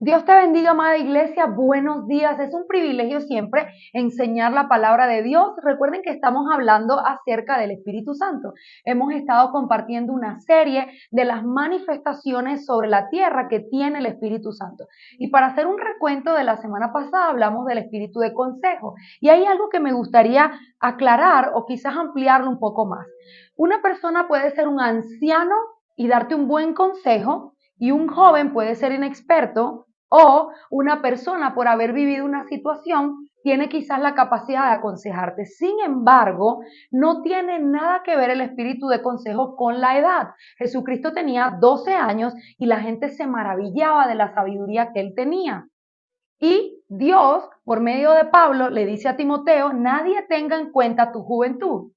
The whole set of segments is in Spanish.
Dios te bendiga, amada iglesia. Buenos días. Es un privilegio siempre enseñar la palabra de Dios. Recuerden que estamos hablando acerca del Espíritu Santo. Hemos estado compartiendo una serie de las manifestaciones sobre la tierra que tiene el Espíritu Santo. Y para hacer un recuento de la semana pasada hablamos del Espíritu de consejo. Y hay algo que me gustaría aclarar o quizás ampliarlo un poco más. Una persona puede ser un anciano y darte un buen consejo, y un joven puede ser inexperto, o una persona por haber vivido una situación tiene quizás la capacidad de aconsejarte. Sin embargo, no tiene nada que ver el espíritu de consejo con la edad. Jesucristo tenía 12 años y la gente se maravillaba de la sabiduría que él tenía. Y Dios, por medio de Pablo, le dice a Timoteo: nadie tenga en cuenta tu juventud.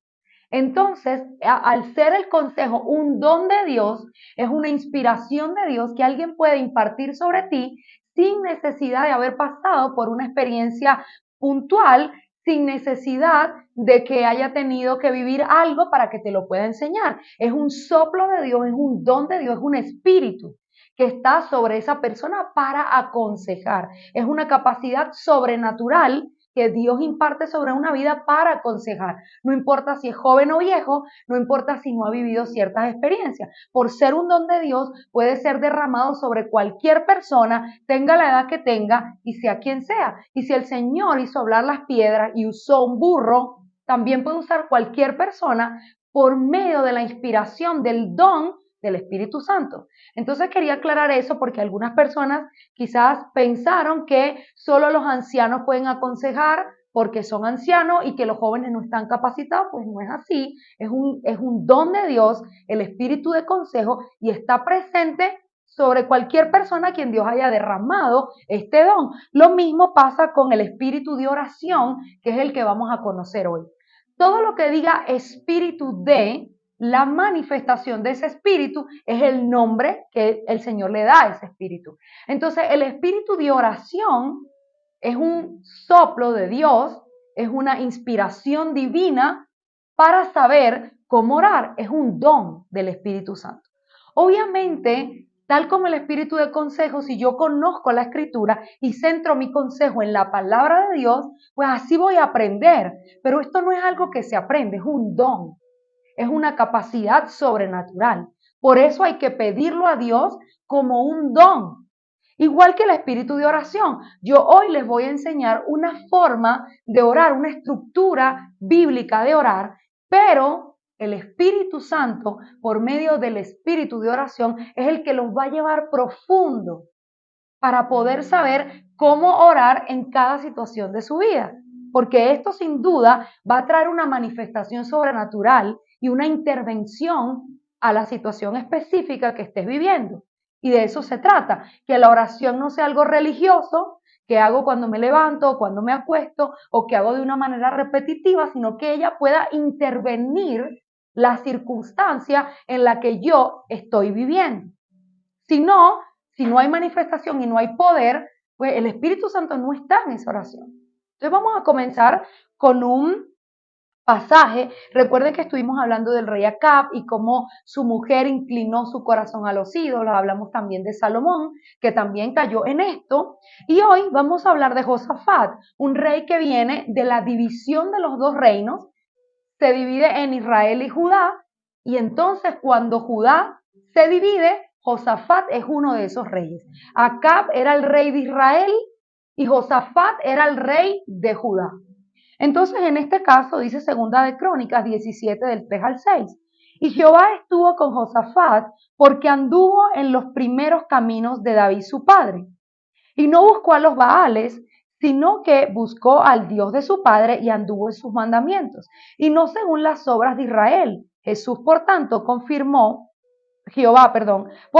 Entonces, al ser el consejo un don de Dios, es una inspiración de Dios que alguien puede impartir sobre ti sin necesidad de haber pasado por una experiencia puntual, sin necesidad de que haya tenido que vivir algo para que te lo pueda enseñar. Es un soplo de Dios, es un don de Dios, es un espíritu que está sobre esa persona para aconsejar. Es una capacidad sobrenatural que Dios imparte sobre una vida para aconsejar. No importa si es joven o viejo, no importa si no ha vivido ciertas experiencias. Por ser un don de Dios, puede ser derramado sobre cualquier persona, tenga la edad que tenga y sea quien sea. Y si el Señor hizo hablar las piedras y usó un burro, también puede usar cualquier persona por medio de la inspiración del don del Espíritu Santo. Entonces quería aclarar eso porque algunas personas quizás pensaron que solo los ancianos pueden aconsejar porque son ancianos y que los jóvenes no están capacitados. Pues no es así. Es un don de Dios, el espíritu de consejo, y está presente sobre cualquier persona a quien Dios haya derramado este don. Lo mismo pasa con el espíritu de oración, que es el que vamos a conocer hoy. Todo lo que diga espíritu de, la manifestación de ese espíritu es el nombre que el Señor le da a ese espíritu. Entonces, el espíritu de oración es un soplo de Dios, es una inspiración divina para saber cómo orar, es un don del Espíritu Santo. Obviamente, tal como el espíritu de consejo, si yo conozco la escritura y centro mi consejo en la palabra de Dios, pues así voy a aprender. Pero esto no es algo que se aprende, es un don. Es una capacidad sobrenatural. Por eso hay que pedirlo a Dios como un don. Igual que el espíritu de oración. Yo hoy les voy a enseñar una forma de orar, una estructura bíblica de orar, pero el Espíritu Santo, por medio del espíritu de oración, es el que los va a llevar profundo para poder saber cómo orar en cada situación de su vida. Porque esto sin duda va a traer una manifestación sobrenatural y una intervención a la situación específica que estés viviendo. Y de eso se trata, que la oración no sea algo religioso, que hago cuando me levanto o cuando me acuesto o que hago de una manera repetitiva, sino que ella pueda intervenir la circunstancia en la que yo estoy viviendo. Si no, si no hay manifestación y no hay poder, pues el Espíritu Santo no está en esa oración. Entonces vamos a comenzar con un pasaje. Recuerden que estuvimos hablando del rey Acab y cómo su mujer inclinó su corazón a los ídolos. Hablamos también de Salomón, que también cayó en esto. Y hoy vamos a hablar de Josafat, un rey que viene de la división de los dos reinos. Se divide en Israel y Judá. Y entonces cuando Judá se divide, Josafat es uno de esos reyes. Acab era el rey de Israel y Josafat era el rey de Judá. Entonces, en este caso, dice Segunda de Crónicas 17, del 3 al 6. Y Jehová estuvo con Josafat porque anduvo en los primeros caminos de David su padre. Y no buscó a los Baales, sino que buscó al Dios de su padre y anduvo en sus mandamientos. Y no según las obras de Israel. Jesús, por tanto, por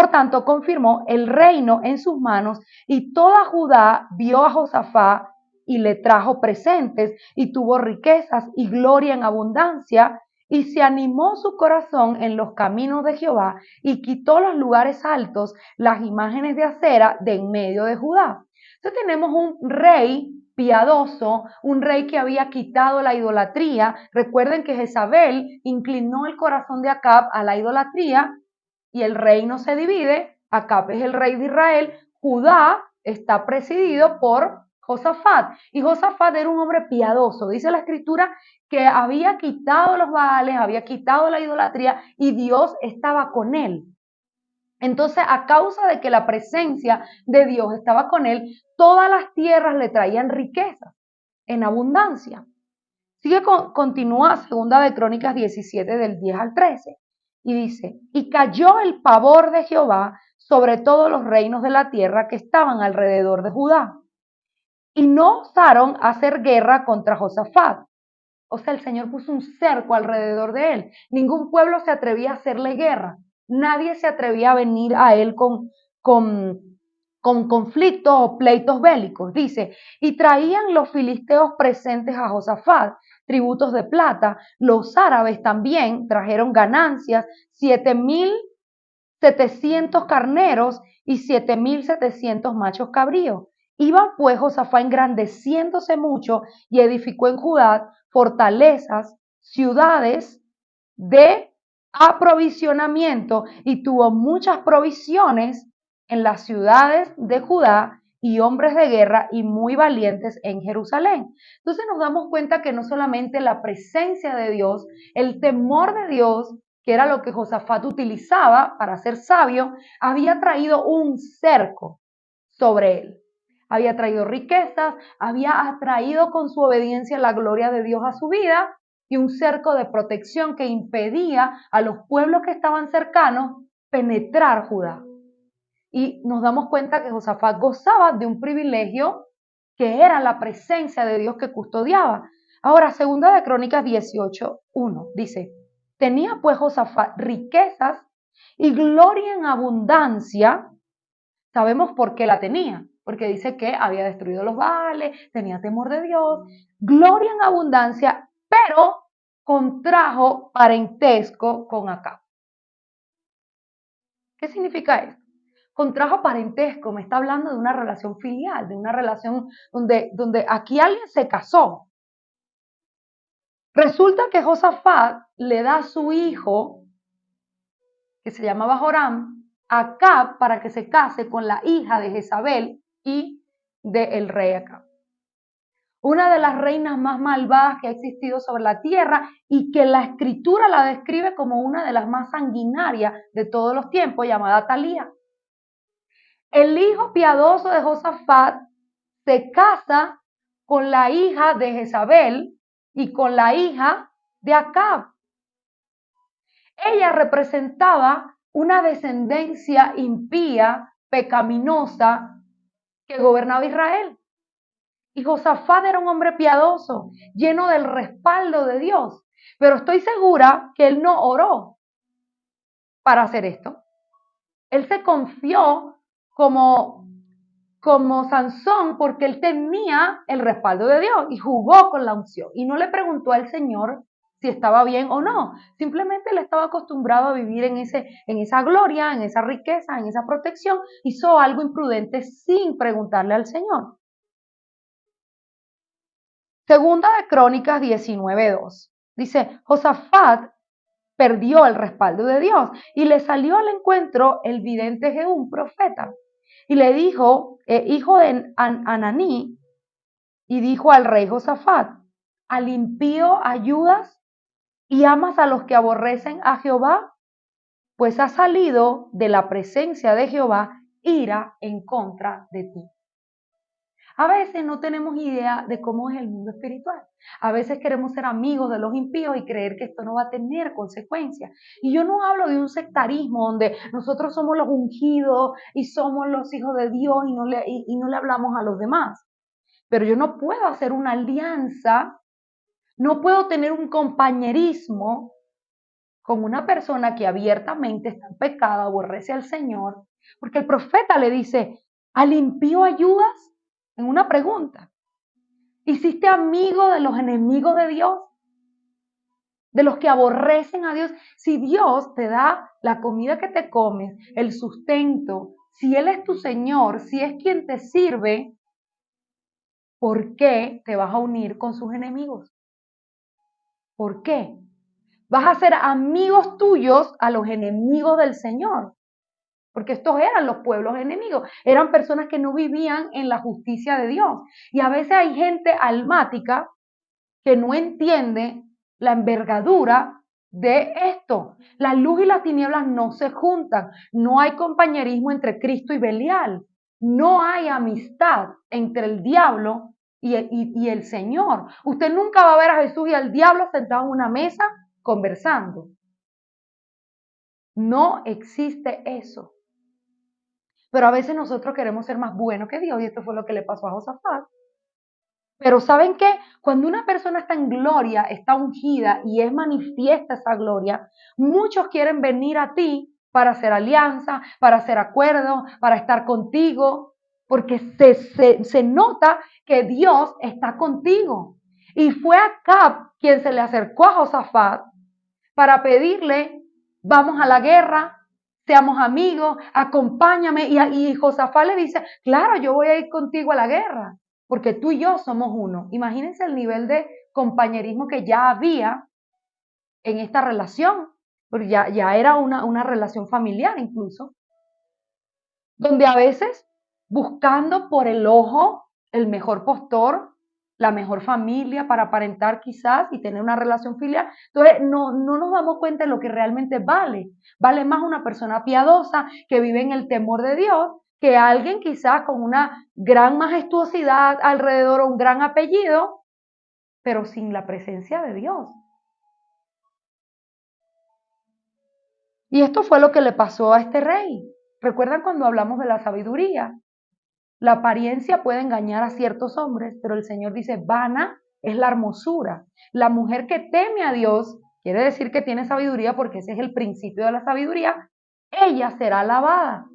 tanto, confirmó el reino en sus manos, y toda Judá vio a Josafat y le trajo presentes, y tuvo riquezas y gloria en abundancia, y se animó su corazón en los caminos de Jehová, y quitó los lugares altos, las imágenes de acera de en medio de Judá. Entonces tenemos un rey piadoso, un rey que había quitado la idolatría. Recuerden que Jezabel inclinó el corazón de Acab a la idolatría, y el reino se divide. Acab es el rey de Israel, Judá está presidido por Josafat. Y Josafat era un hombre piadoso. Dice la escritura que había quitado los baales, había quitado la idolatría y Dios estaba con él. Entonces, a causa de que la presencia de Dios estaba con él, todas las tierras le traían riquezas en abundancia. Continúa segunda de Crónicas 17 del 10 al 13 y dice, y cayó el pavor de Jehová sobre todos los reinos de la tierra que estaban alrededor de Judá y no osaron hacer guerra contra Josafat. O sea, el Señor puso un cerco alrededor de él. Ningún pueblo se atrevía a hacerle guerra. Nadie se atrevía a venir a él con conflictos o pleitos bélicos. Dice, y traían los filisteos presentes a Josafat tributos de plata. Los árabes también trajeron ganancias, 7,700 carneros y 7,700 machos cabríos. Iba pues Josafat engrandeciéndose mucho y edificó en Judá fortalezas, ciudades de aprovisionamiento y tuvo muchas provisiones en las ciudades de Judá y hombres de guerra y muy valientes en Jerusalén. Entonces nos damos cuenta que no solamente la presencia de Dios, el temor de Dios, que era lo que Josafat utilizaba para ser sabio, había traído un cerco sobre él. Había traído riquezas, había atraído con su obediencia la gloria de Dios a su vida y un cerco de protección que impedía a los pueblos que estaban cercanos penetrar Judá. Y nos damos cuenta que Josafat gozaba de un privilegio que era la presencia de Dios que custodiaba. Ahora, segunda de Crónicas 18:1 dice, tenía pues Josafat riquezas y gloria en abundancia. Sabemos por qué la tenía, porque dice que había destruido los baales, tenía temor de Dios, gloria en abundancia, pero contrajo parentesco con Acab. ¿Qué significa esto? Contrajo parentesco, me está hablando de una relación filial, de una relación donde aquí alguien se casó. Resulta que Josafat le da a su hijo, que se llamaba Joram, a Acab para que se case con la hija de Jezabel y del rey Acab. Una de las reinas más malvadas que ha existido sobre la tierra y que la escritura la describe como una de las más sanguinarias de todos los tiempos, llamada Talía. El hijo piadoso de Josafat se casa con la hija de Jezabel y con la hija de Acab. Ella representaba una descendencia impía, pecaminosa, que gobernaba Israel. Y Josafat era un hombre piadoso, lleno del respaldo de Dios. Pero estoy segura que él no oró para hacer esto. Él se confió como Sansón porque él tenía el respaldo de Dios y jugó con la unción. Y no le preguntó al Señor si estaba bien o no. Simplemente él estaba acostumbrado a vivir en esa gloria, en esa riqueza, en esa protección. Hizo algo imprudente sin preguntarle al Señor. Segunda de Crónicas 19:2. Dice, Josafat perdió el respaldo de Dios y le salió al encuentro el vidente Jehú, un profeta, y le dijo, hijo de Ananí, y dijo al rey Josafat, ¿al impío ayudas y amas a los que aborrecen a Jehová? Pues ha salido de la presencia de Jehová ira en contra de ti. A veces no tenemos idea de cómo es el mundo espiritual. A veces queremos ser amigos de los impíos y creer que esto no va a tener consecuencias. Y yo no hablo de un sectarismo donde nosotros somos los ungidos y somos los hijos de Dios y no le hablamos a los demás. Pero yo no puedo hacer una alianza, no puedo tener un compañerismo con una persona que abiertamente está en pecado, aborrece al Señor, porque el profeta le dice, ¿al impío ayudas? En una pregunta. ¿Hiciste amigo de los enemigos de Dios? De los que aborrecen a Dios. Si Dios te da la comida que te comes, el sustento, si Él es tu Señor, si es quien te sirve, ¿por qué te vas a unir con sus enemigos? ¿Por qué? Vas a ser amigos tuyos a los enemigos del Señor. porque estos eran los pueblos enemigos, eran personas que no vivían en la justicia de Dios. Y a veces hay gente almática que no entiende la envergadura de esto. La luz y las tinieblas no se juntan, no hay compañerismo entre Cristo y Belial, no hay amistad entre el diablo y el Señor. Usted nunca va a ver a Jesús y al diablo sentados en una mesa conversando. No existe eso. Pero a veces nosotros queremos ser más buenos que Dios y esto fue lo que le pasó a Josafat. Pero ¿saben qué? Cuando una persona está en gloria, está ungida y es manifiesta esa gloria, muchos quieren venir a ti para hacer alianza, para hacer acuerdos, para estar contigo, porque se nota que Dios está contigo. Y fue Acab quien se le acercó a Josafat para pedirle, vamos a la guerra, seamos amigos, acompáñame. Y Josafat le dice, claro, yo voy a ir contigo a la guerra, porque tú y yo somos uno. Imagínense el nivel de compañerismo que ya había en esta relación, porque ya era una relación familiar incluso, donde a veces buscando por el ojo el mejor postor, la mejor familia para aparentar quizás y tener una relación filial. Entonces no nos damos cuenta de lo que realmente vale. Vale más una persona piadosa que vive en el temor de Dios que alguien quizás con una gran majestuosidad alrededor o un gran apellido, pero sin la presencia de Dios. Y esto fue lo que le pasó a este rey. ¿Recuerdan cuando hablamos de la sabiduría? La apariencia puede engañar a ciertos hombres, pero el Señor dice, vana es la hermosura. La mujer que teme a Dios, quiere decir que tiene sabiduría porque ese es el principio de la sabiduría, ella será alabada.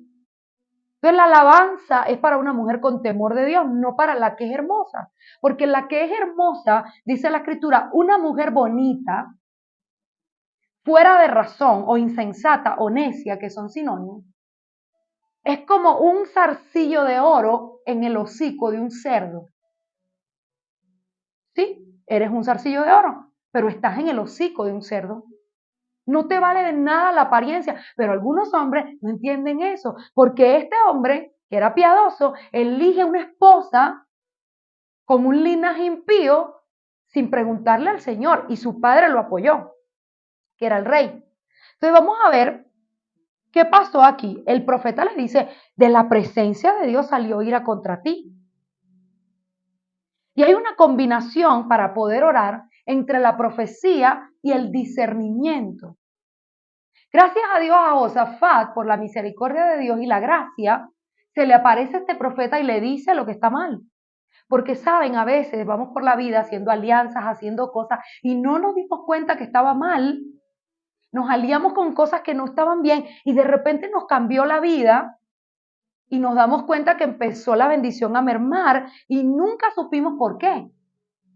Entonces la alabanza es para una mujer con temor de Dios, no para la que es hermosa. Porque la que es hermosa, dice la Escritura, una mujer bonita, fuera de razón o insensata o necia, que son sinónimos, es como un zarcillo de oro en el hocico de un cerdo. Sí, eres un zarcillo de oro, pero estás en el hocico de un cerdo. No te vale de nada la apariencia, pero algunos hombres no entienden eso, porque este hombre, que era piadoso, elige una esposa con un linaje impío sin preguntarle al Señor, y su padre lo apoyó, que era el rey. Entonces vamos a ver qué pasó aquí. El profeta le dice, de la presencia de Dios salió ira contra ti. Y hay una combinación para poder orar entre la profecía y el discernimiento. Gracias a Dios a Josafat, por la misericordia de Dios y la gracia, se le aparece este profeta y le dice lo que está mal. Porque saben, a veces vamos por la vida haciendo alianzas, haciendo cosas y no nos dimos cuenta que estaba mal. Nos aliamos con cosas que no estaban bien y de repente nos cambió la vida y nos damos cuenta que empezó la bendición a mermar y nunca supimos por qué.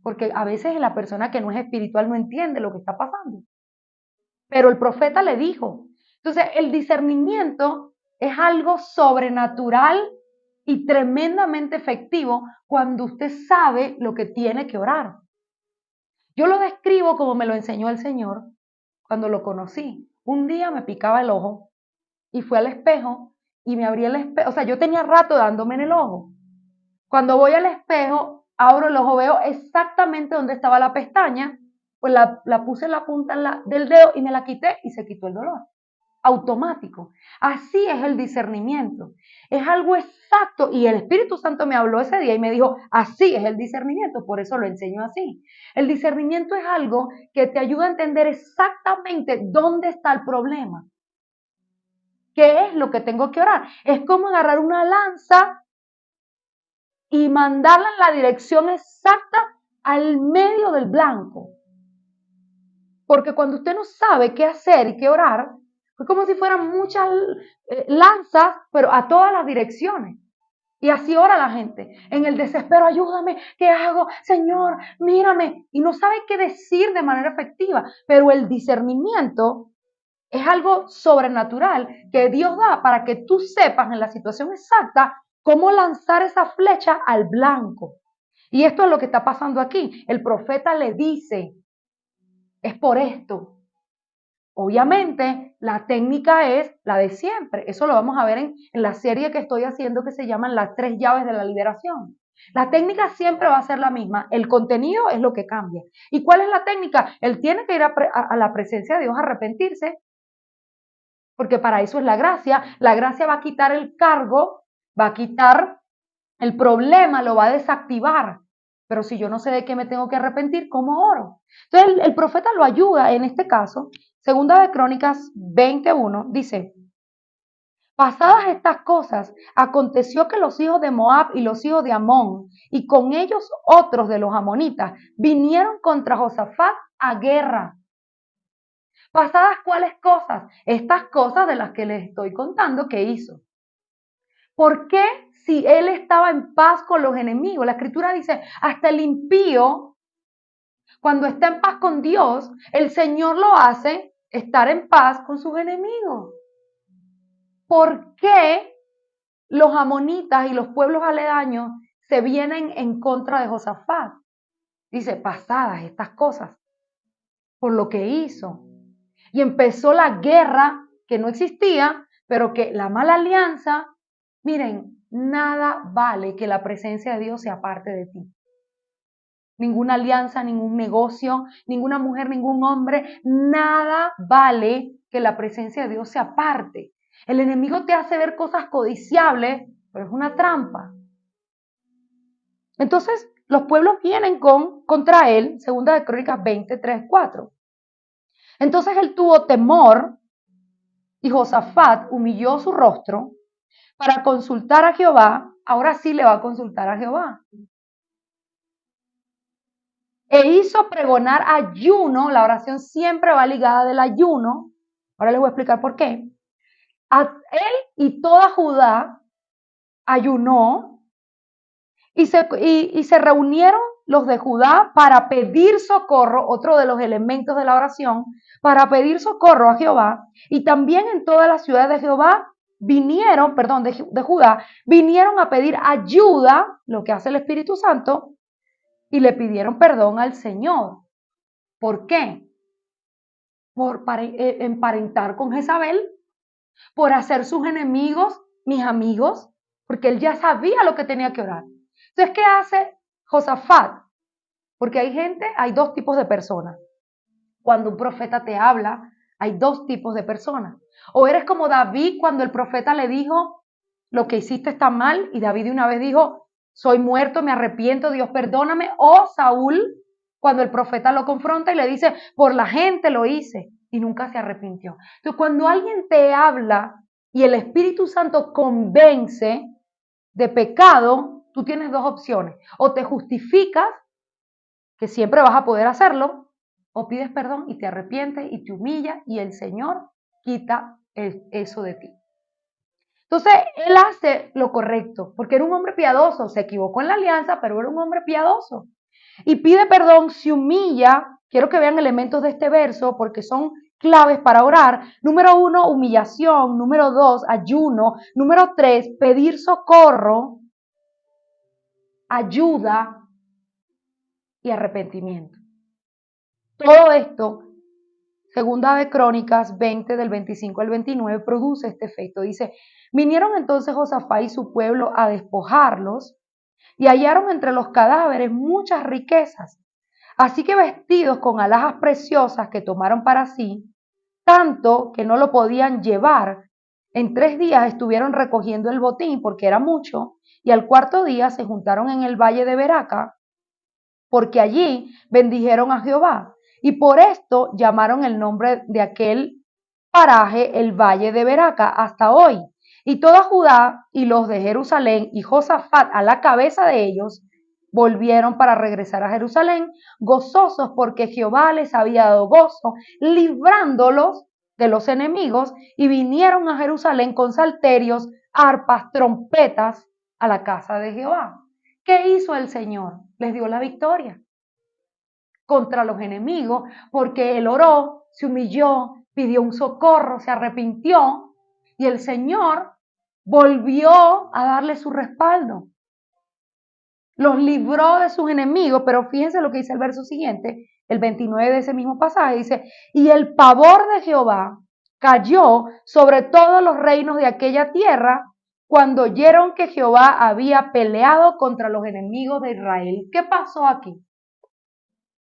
Porque a veces la persona que no es espiritual no entiende lo que está pasando. Pero el profeta le dijo. Entonces, el discernimiento es algo sobrenatural y tremendamente efectivo cuando usted sabe lo que tiene que orar. Yo lo describo como me lo enseñó el Señor cuando lo conocí. Un día me picaba el ojo y fui al espejo y me abrí el espejo. O sea, yo tenía rato dándome en el ojo. Cuando voy al espejo, abro el ojo, veo exactamente dónde estaba la pestaña, pues la puse en la punta del dedo y me la quité y se quitó el dolor. Automático. Así es el discernimiento. Es algo exacto y el Espíritu Santo me habló ese día y me dijo, así es el discernimiento, por eso lo enseño así. El discernimiento es algo que te ayuda a entender exactamente dónde está el problema. ¿Qué es lo que tengo que orar? Es como agarrar una lanza y mandarla en la dirección exacta al medio del blanco. Porque cuando usted no sabe qué hacer y qué orar, es como si fueran muchas lanzas, pero a todas las direcciones. Y así ora la gente. En el desespero, ayúdame, ¿qué hago? Señor, mírame. Y no sabe qué decir de manera efectiva. Pero el discernimiento es algo sobrenatural que Dios da para que tú sepas en la situación exacta cómo lanzar esa flecha al blanco. Y esto es lo que está pasando aquí. El profeta le dice, es por esto. Obviamente, la técnica es la de siempre. Eso lo vamos a ver en la serie que estoy haciendo que se llaman las 3 llaves de la liberación. La técnica siempre va a ser la misma. El contenido es lo que cambia. ¿Y cuál es la técnica? Él tiene que ir a la presencia de Dios a arrepentirse, porque para eso es la gracia. La gracia va a quitar el cargo, va a quitar el problema, lo va a desactivar. Pero si yo no sé de qué me tengo que arrepentir, ¿cómo oro? Entonces el profeta lo ayuda en este caso. Segunda de Crónicas 21 dice, pasadas estas cosas, aconteció que los hijos de Moab y los hijos de Amón, y con ellos otros de los amonitas, vinieron contra Josafat a guerra. ¿Pasadas cuáles cosas? Estas cosas de las que les estoy contando que hizo. ¿Por qué si él estaba en paz con los enemigos? La escritura dice, hasta el impío, cuando está en paz con Dios, el Señor lo hace estar en paz con sus enemigos. ¿Por qué los amonitas y los pueblos aledaños se vienen en contra de Josafat? Dice, pasadas estas cosas, por lo que hizo. Y empezó la guerra que no existía, pero que la mala alianza, miren, nada vale que la presencia de Dios sea parte de ti. Ninguna alianza, ningún negocio, ninguna mujer, ningún hombre, nada vale que la presencia de Dios sea parte. El enemigo te hace ver cosas codiciables, pero es una trampa. Entonces, los pueblos vienen contra él, segunda de Crónicas 23, 4. Entonces él tuvo temor y Josafat humilló su rostro para consultar a Jehová. Ahora sí le va a consultar a Jehová. E hizo pregonar ayuno. La oración siempre va ligada del ayuno. Ahora les voy a explicar por qué. Él y toda Judá ayunó y se reunieron los de Judá para pedir socorro, otro de los elementos de la oración, para pedir socorro a Jehová. Y también en todas las ciudades de Jehová vinieron, perdón, de Judá, vinieron a pedir ayuda, lo que hace el Espíritu Santo, y le pidieron perdón al Señor. ¿Por qué? Por emparentar con Jezabel, por hacer sus enemigos mis amigos, porque él ya sabía lo que tenía que orar. Entonces, ¿qué hace Josafat? Porque hay 2 tipos de personas. Cuando un profeta te habla, hay 2 tipos de personas. O eres como David cuando el profeta le dijo, lo que hiciste está mal, y David de una vez dijo, soy muerto, me arrepiento, Dios perdóname. O Saúl, cuando el profeta lo confronta y le dice, por la gente lo hice, y nunca se arrepintió. Entonces, cuando alguien te habla y el Espíritu Santo convence de pecado, tú tienes 2 opciones. O te justificas, que siempre vas a poder hacerlo, o pides perdón y te arrepientes y te humillas y el Señor quita eso de ti. Entonces, él hace lo correcto, porque era un hombre piadoso, se equivocó en la alianza, pero era un hombre piadoso. Y pide perdón, se humilla. Quiero que vean elementos de este verso porque son claves para orar. Número 1, humillación. Número 2, ayuno. Número 3, pedir socorro, ayuda y arrepentimiento. Todo esto, segunda de Crónicas 20 del 25 al 29, produce este efecto. Dice, vinieron entonces Josafat y su pueblo a despojarlos y hallaron entre los cadáveres muchas riquezas. Así que vestidos con alhajas preciosas que tomaron para sí, tanto que no lo podían llevar, en 3 días estuvieron recogiendo el botín porque era mucho, y al 4.º día se juntaron en el valle de Beraca, porque allí bendijeron a Jehová. Y por esto llamaron el nombre de aquel paraje el valle de Beraca hasta hoy. Y toda Judá y los de Jerusalén y Josafat a la cabeza de ellos volvieron para regresar a Jerusalén, gozosos porque Jehová les había dado gozo, librándolos de los enemigos, y vinieron a Jerusalén con salterios, arpas, trompetas a la casa de Jehová. ¿Qué hizo el Señor? Les dio la victoria contra los enemigos, porque él oró, se humilló, pidió un socorro, se arrepintió, y el Señor volvió a darle su respaldo. los libró de sus enemigos, pero fíjense lo que dice el verso siguiente, el 29 de ese mismo pasaje, dice, y el pavor de Jehová cayó sobre todos los reinos de aquella tierra cuando oyeron que Jehová había peleado contra los enemigos de Israel. ¿Qué pasó aquí?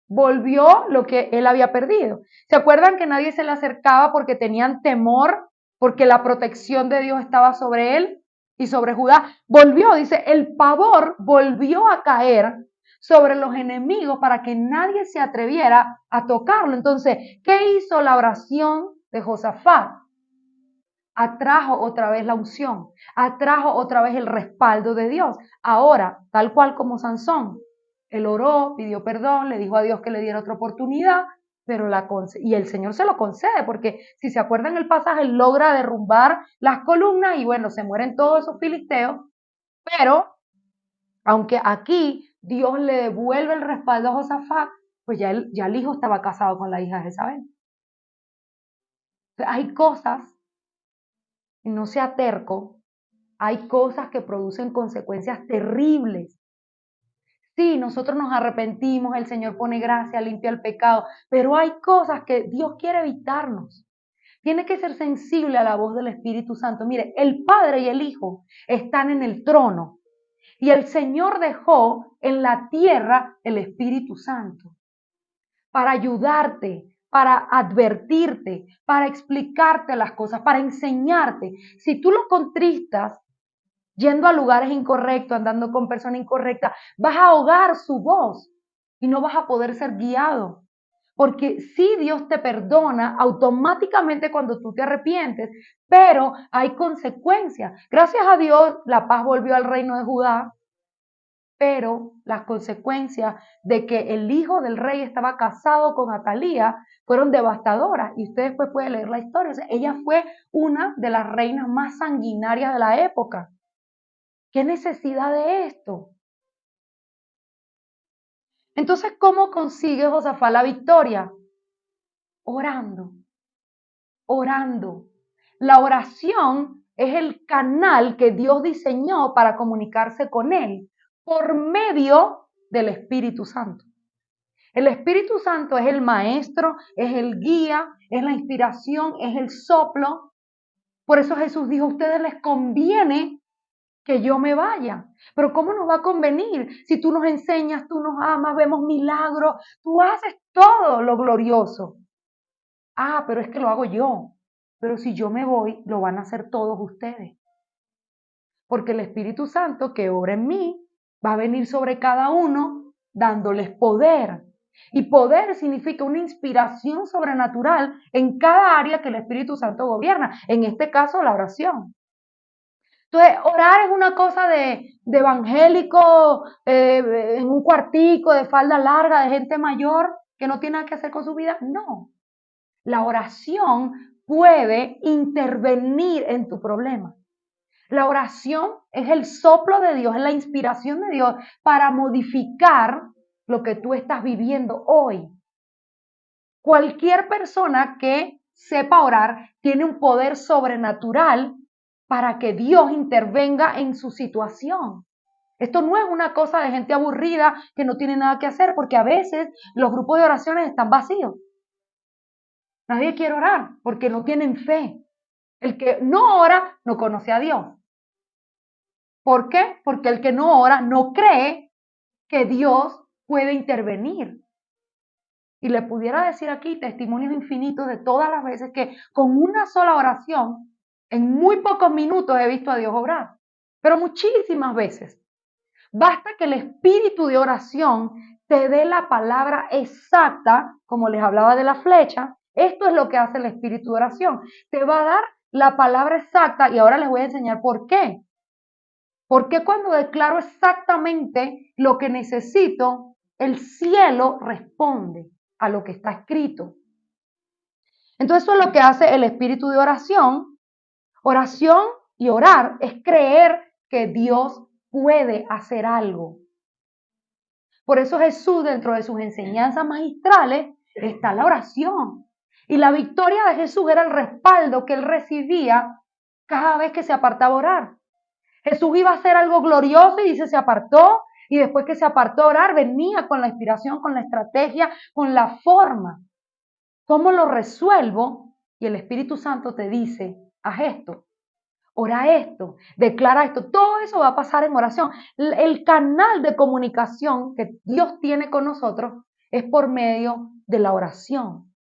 Volvió lo que él había perdido. ¿Se acuerdan que nadie se le acercaba porque tenían temor, porque la protección de Dios estaba sobre él y sobre Judá? Volvió, dice, el pavor volvió a caer sobre los enemigos para que nadie se atreviera a tocarlo. Entonces, ¿qué hizo la oración de Josafat? Atrajo otra vez la unción, atrajo otra vez el respaldo de Dios. Ahora, tal cual como Sansón, él oró, pidió perdón, le dijo a Dios que le diera otra oportunidad, pero y el Señor se lo concede, porque si se acuerdan el pasaje, él logra derrumbar las columnas y bueno, se mueren todos esos filisteos, pero aunque aquí Dios le devuelve el respaldo a Josafat, pues ya el hijo estaba casado con la hija de Jezabel. Hay cosas, y no sea terco, hay cosas que producen consecuencias terribles. Sí, nosotros nos arrepentimos, el Señor pone gracia, limpia el pecado, pero hay cosas que Dios quiere evitarnos. Tiene que ser sensible a la voz del Espíritu Santo. Mire, el Padre y el Hijo están en el trono y el Señor dejó en la tierra el Espíritu Santo para ayudarte, para advertirte, para explicarte las cosas, para enseñarte. Si tú lo contristas, yendo a lugares incorrectos, andando con personas incorrectas, vas a ahogar su voz y no vas a poder ser guiado. Porque si Dios te perdona automáticamente cuando tú te arrepientes, pero hay consecuencias. Gracias a Dios, la paz volvió al reino de Judá, pero las consecuencias de que el hijo del rey estaba casado con Atalía fueron devastadoras. Y usted después puede leer la historia. O sea, ella fue una de las reinas más sanguinarias de la época. ¿Qué necesidad de esto? Entonces, ¿cómo consigue Josafat la victoria? Orando, orando. La oración es el canal que Dios diseñó para comunicarse con él por medio del Espíritu Santo. El Espíritu Santo es el maestro, es el guía, es la inspiración, es el soplo. Por eso Jesús dijo, a ustedes les conviene que yo me vaya. Pero ¿cómo nos va a convenir? Si tú nos enseñas, tú nos amas, vemos milagros, tú haces todo lo glorioso. Ah, pero es que lo hago yo. Pero si yo me voy, lo van a hacer todos ustedes. Porque el Espíritu Santo que obra en mí va a venir sobre cada uno dándoles poder. Y poder significa una inspiración sobrenatural en cada área que el Espíritu Santo gobierna. En este caso, la oración. Entonces, orar es una cosa de evangélico, en un cuartico, de falda larga, de gente mayor que no tiene nada que hacer con su vida. No. La oración puede intervenir en tu problema. La oración es el soplo de Dios, es la inspiración de Dios para modificar lo que tú estás viviendo hoy. Cualquier persona que sepa orar tiene un poder sobrenatural para que Dios intervenga en su situación. Esto no es una cosa de gente aburrida que no tiene nada que hacer, porque a veces los grupos de oraciones están vacíos. Nadie quiere orar porque no tienen fe. El que no ora no conoce a Dios. ¿Por qué? Porque el que no ora no cree que Dios puede intervenir. Y le pudiera decir aquí testimonios infinitos de todas las veces que con una sola oración, en muy pocos minutos he visto a Dios obrar. Pero muchísimas veces. Basta que el espíritu de oración te dé la palabra exacta, como les hablaba de la flecha. Esto es lo que hace el espíritu de oración. Te va a dar la palabra exacta y ahora les voy a enseñar por qué. Porque cuando declaro exactamente lo que necesito, el cielo responde a lo que está escrito. Entonces eso es lo que hace el espíritu de oración. Oración y orar es creer que Dios puede hacer algo. Por eso Jesús, dentro de sus enseñanzas magistrales, está la oración. Y la victoria de Jesús era el respaldo que él recibía cada vez que se apartaba a orar. Jesús iba a hacer algo glorioso y dice, se apartó. Y después que se apartó a orar, venía con la inspiración, con la estrategia, con la forma. ¿Cómo lo resuelvo? Y el Espíritu Santo te dice, haz esto, ora esto, declara esto. Todo eso va a pasar en oración. El canal de comunicación que Dios tiene con nosotros es por medio de la oración.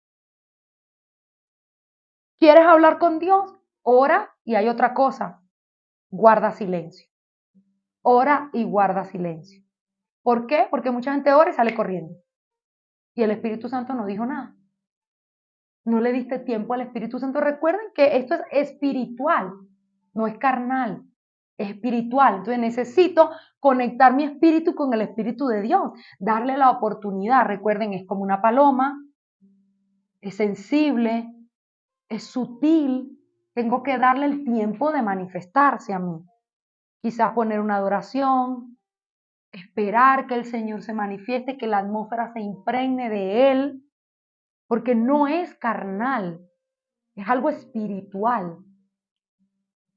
¿Quieres hablar con Dios? Ora y hay otra cosa, guarda silencio. Ora y guarda silencio. ¿Por qué? Porque mucha gente ora y sale corriendo. Y el Espíritu Santo no dijo nada. No le diste tiempo al Espíritu Santo. Recuerden que esto es espiritual, no es carnal, es espiritual. Entonces necesito conectar mi espíritu con el Espíritu de Dios, darle la oportunidad. Recuerden, es como una paloma, es sensible, es sutil. Tengo que darle el tiempo de manifestarse a mí. Quizás poner una adoración, esperar que el Señor se manifieste, que la atmósfera se impregne de Él, porque no es carnal, es algo espiritual,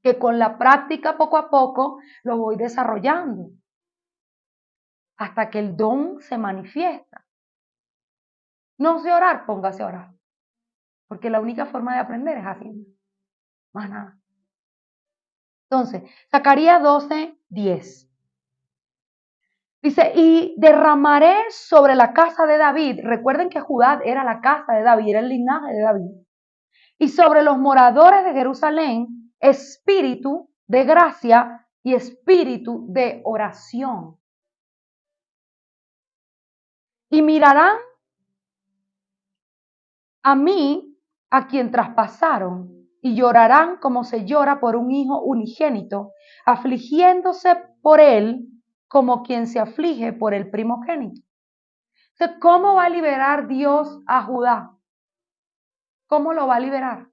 que con la práctica poco a poco lo voy desarrollando, hasta que el don se manifiesta. No sé orar, póngase a orar, porque la única forma de aprender es haciendo, más nada. Entonces, Zacarías 12:10. Dice, y derramaré sobre la casa de David, recuerden que Judá era la casa de David, era el linaje de David, y sobre los moradores de Jerusalén, espíritu de gracia y espíritu de oración. Y mirarán a mí, a quien traspasaron, y llorarán como se llora por un hijo unigénito, afligiéndose por él como quien se aflige por el primogénito. Entonces, ¿cómo va a liberar Dios a Judá? ¿Cómo lo va a liberar?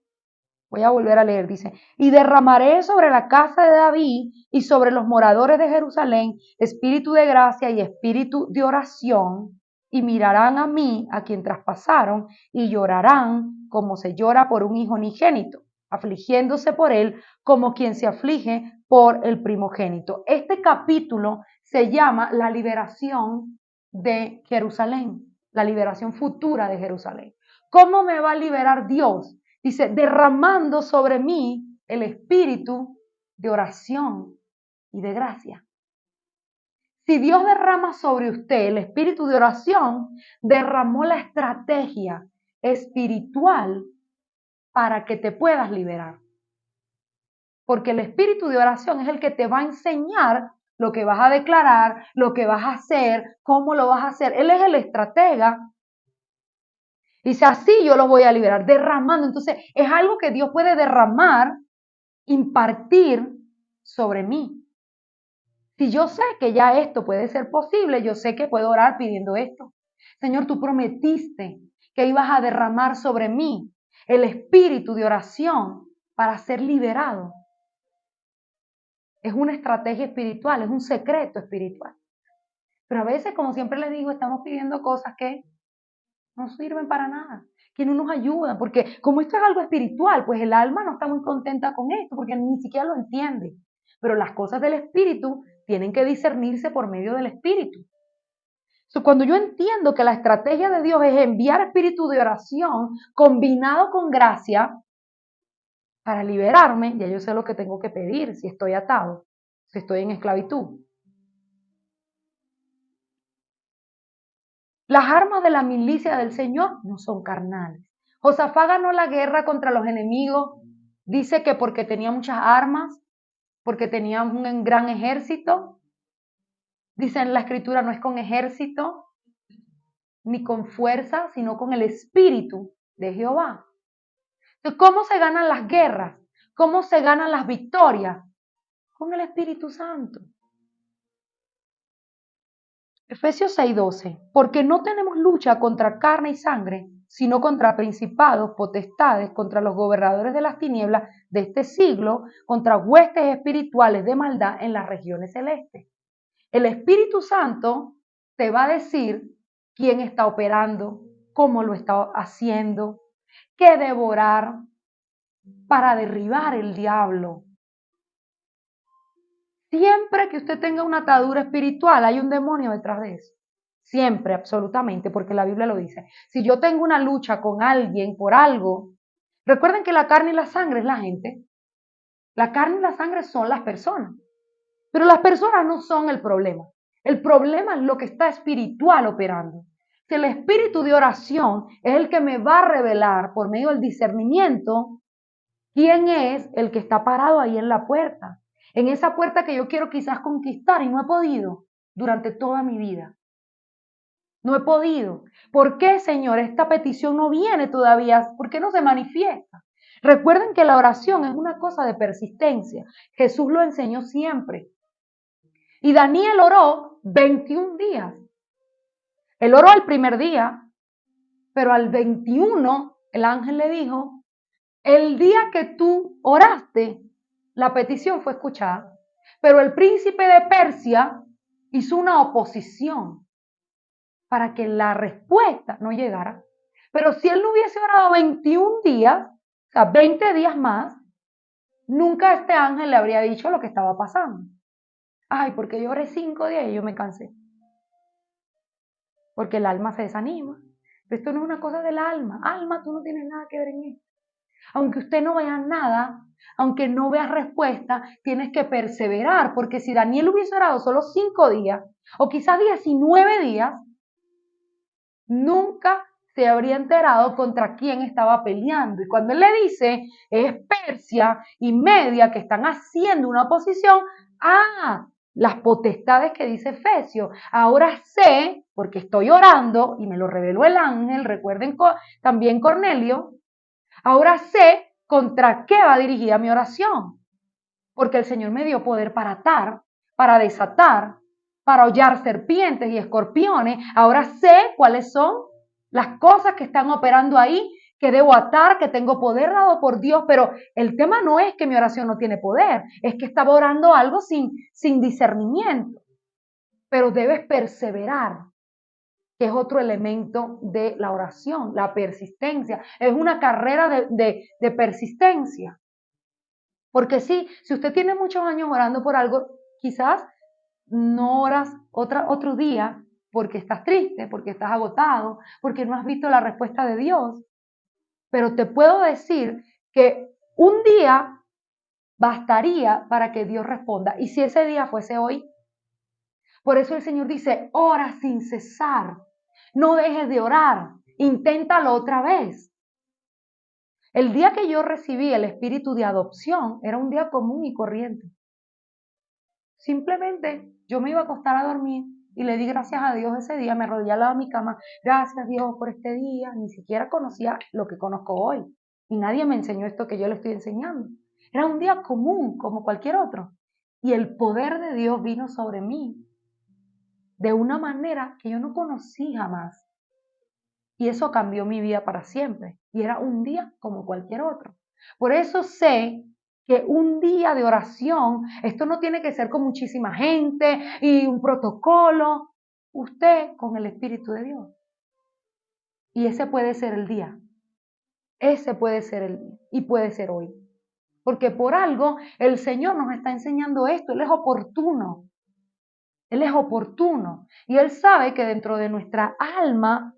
Voy a volver a leer, dice, y derramaré sobre la casa de David y sobre los moradores de Jerusalén espíritu de gracia y espíritu de oración, y mirarán a mí, a quien traspasaron, y llorarán como se llora por un hijo unigénito, afligiéndose por él como quien se aflige por el primogénito. Este capítulo se llama la liberación de Jerusalén, la liberación futura de Jerusalén. ¿Cómo me va a liberar Dios? Dice, derramando sobre mí el espíritu de oración y de gracia. Si Dios derrama sobre usted el espíritu de oración, derramó la estrategia espiritual para que te puedas liberar. Porque el espíritu de oración es el que te va a enseñar lo que vas a declarar, lo que vas a hacer, cómo lo vas a hacer. Él es el estratega. Dice, así yo lo voy a liberar, derramando. Entonces, es algo que Dios puede derramar, impartir sobre mí. Si yo sé que ya esto puede ser posible, yo sé que puedo orar pidiendo esto. Señor, tú prometiste que ibas a derramar sobre mí el espíritu de oración para ser liberado. Es una estrategia espiritual, es un secreto espiritual. Pero a veces, como siempre les digo, estamos pidiendo cosas que no sirven para nada, que no nos ayudan, porque como esto es algo espiritual, pues el alma no está muy contenta con esto, porque ni siquiera lo entiende. Pero las cosas del espíritu tienen que discernirse por medio del espíritu. Cuando yo entiendo que la estrategia de Dios es enviar espíritu de oración combinado con gracia para liberarme, ya yo sé lo que tengo que pedir si estoy atado, si estoy en esclavitud. Las armas de la milicia del Señor no son carnales. Josafat ganó la guerra contra los enemigos. Dice que porque tenía muchas armas, porque tenía un gran ejército. Dice en la escritura, no es con ejército ni con fuerza, sino con el espíritu de Jehová. Entonces, ¿cómo se ganan las guerras? ¿Cómo se ganan las victorias? Con el Espíritu Santo. Efesios 6:12, porque no tenemos lucha contra carne y sangre, sino contra principados, potestades, contra los gobernadores de las tinieblas de este siglo, contra huestes espirituales de maldad en las regiones celestes. El Espíritu Santo te va a decir quién está operando, cómo lo está haciendo, qué devorar para derribar el diablo. Siempre que usted tenga una atadura espiritual, hay un demonio detrás de eso. Siempre, absolutamente, porque la Biblia lo dice. Si yo tengo una lucha con alguien por algo, recuerden que la carne y la sangre es la gente. La carne y la sangre son las personas. Pero las personas no son el problema. El problema es lo que está espiritual operando. Si el espíritu de oración es el que me va a revelar por medio del discernimiento quién es el que está parado ahí en la puerta. En esa puerta que yo quiero quizás conquistar y no he podido durante toda mi vida. No he podido. ¿Por qué, Señor, esta petición no viene todavía? ¿Por qué no se manifiesta? Recuerden que la oración es una cosa de persistencia. Jesús lo enseñó siempre. Y Daniel oró 21 días. Él oró el primer día, pero al 21 el ángel le dijo, el día que tú oraste, la petición fue escuchada. Pero el príncipe de Persia hizo una oposición para que la respuesta no llegara. Pero si él no hubiese orado 21 días, o sea, 20 días más, nunca este ángel le habría dicho lo que estaba pasando. Ay, porque yo oré 5 días y yo me cansé. Porque el alma se desanima. Pero esto no es una cosa del alma. Alma, tú no tienes nada que ver en esto. Aunque usted no vea nada, aunque no veas respuesta, tienes que perseverar, porque si Daniel hubiese orado solo 5 días, o quizás 19 días, nunca se habría enterado contra quién estaba peleando. Y cuando él le dice, es Persia y Media que están haciendo una oposición, las potestades que dice Efesio. Ahora sé, porque estoy orando, y me lo reveló el ángel, recuerden también Cornelio, ahora sé contra qué va dirigida mi oración. Porque el Señor me dio poder para atar, para desatar, para hollar serpientes y escorpiones. Ahora sé cuáles son las cosas que están operando ahí, que debo atar, que tengo poder dado por Dios, pero el tema no es que mi oración no tiene poder, es que estaba orando algo sin discernimiento. Pero debes perseverar, que es otro elemento de la oración, la persistencia. Es una carrera de persistencia. Porque sí, si usted tiene muchos años orando por algo, quizás no oras otro día porque estás triste, porque estás agotado, porque no has visto la respuesta de Dios. Pero te puedo decir que un día bastaría para que Dios responda. Y si ese día fuese hoy, por eso el Señor dice, ora sin cesar, no dejes de orar, inténtalo otra vez. El día que yo recibí el espíritu de adopción era un día común y corriente. Simplemente yo me iba a acostar a dormir y le di gracias a Dios ese día, me arrodillé al lado de mi cama, gracias Dios por este día, ni siquiera conocía lo que conozco hoy y nadie me enseñó esto que yo le estoy enseñando. Era un día común como cualquier otro y el poder de Dios vino sobre mí de una manera que yo no conocí jamás y eso cambió mi vida para siempre y era un día como cualquier otro. Por eso sé que un día de oración, esto no tiene que ser con muchísima gente y un protocolo, usted con el Espíritu de Dios. Y ese puede ser el día, ese puede ser el día y puede ser hoy. Porque por algo el Señor nos está enseñando esto, Él es oportuno. Él es oportuno y Él sabe que dentro de nuestra alma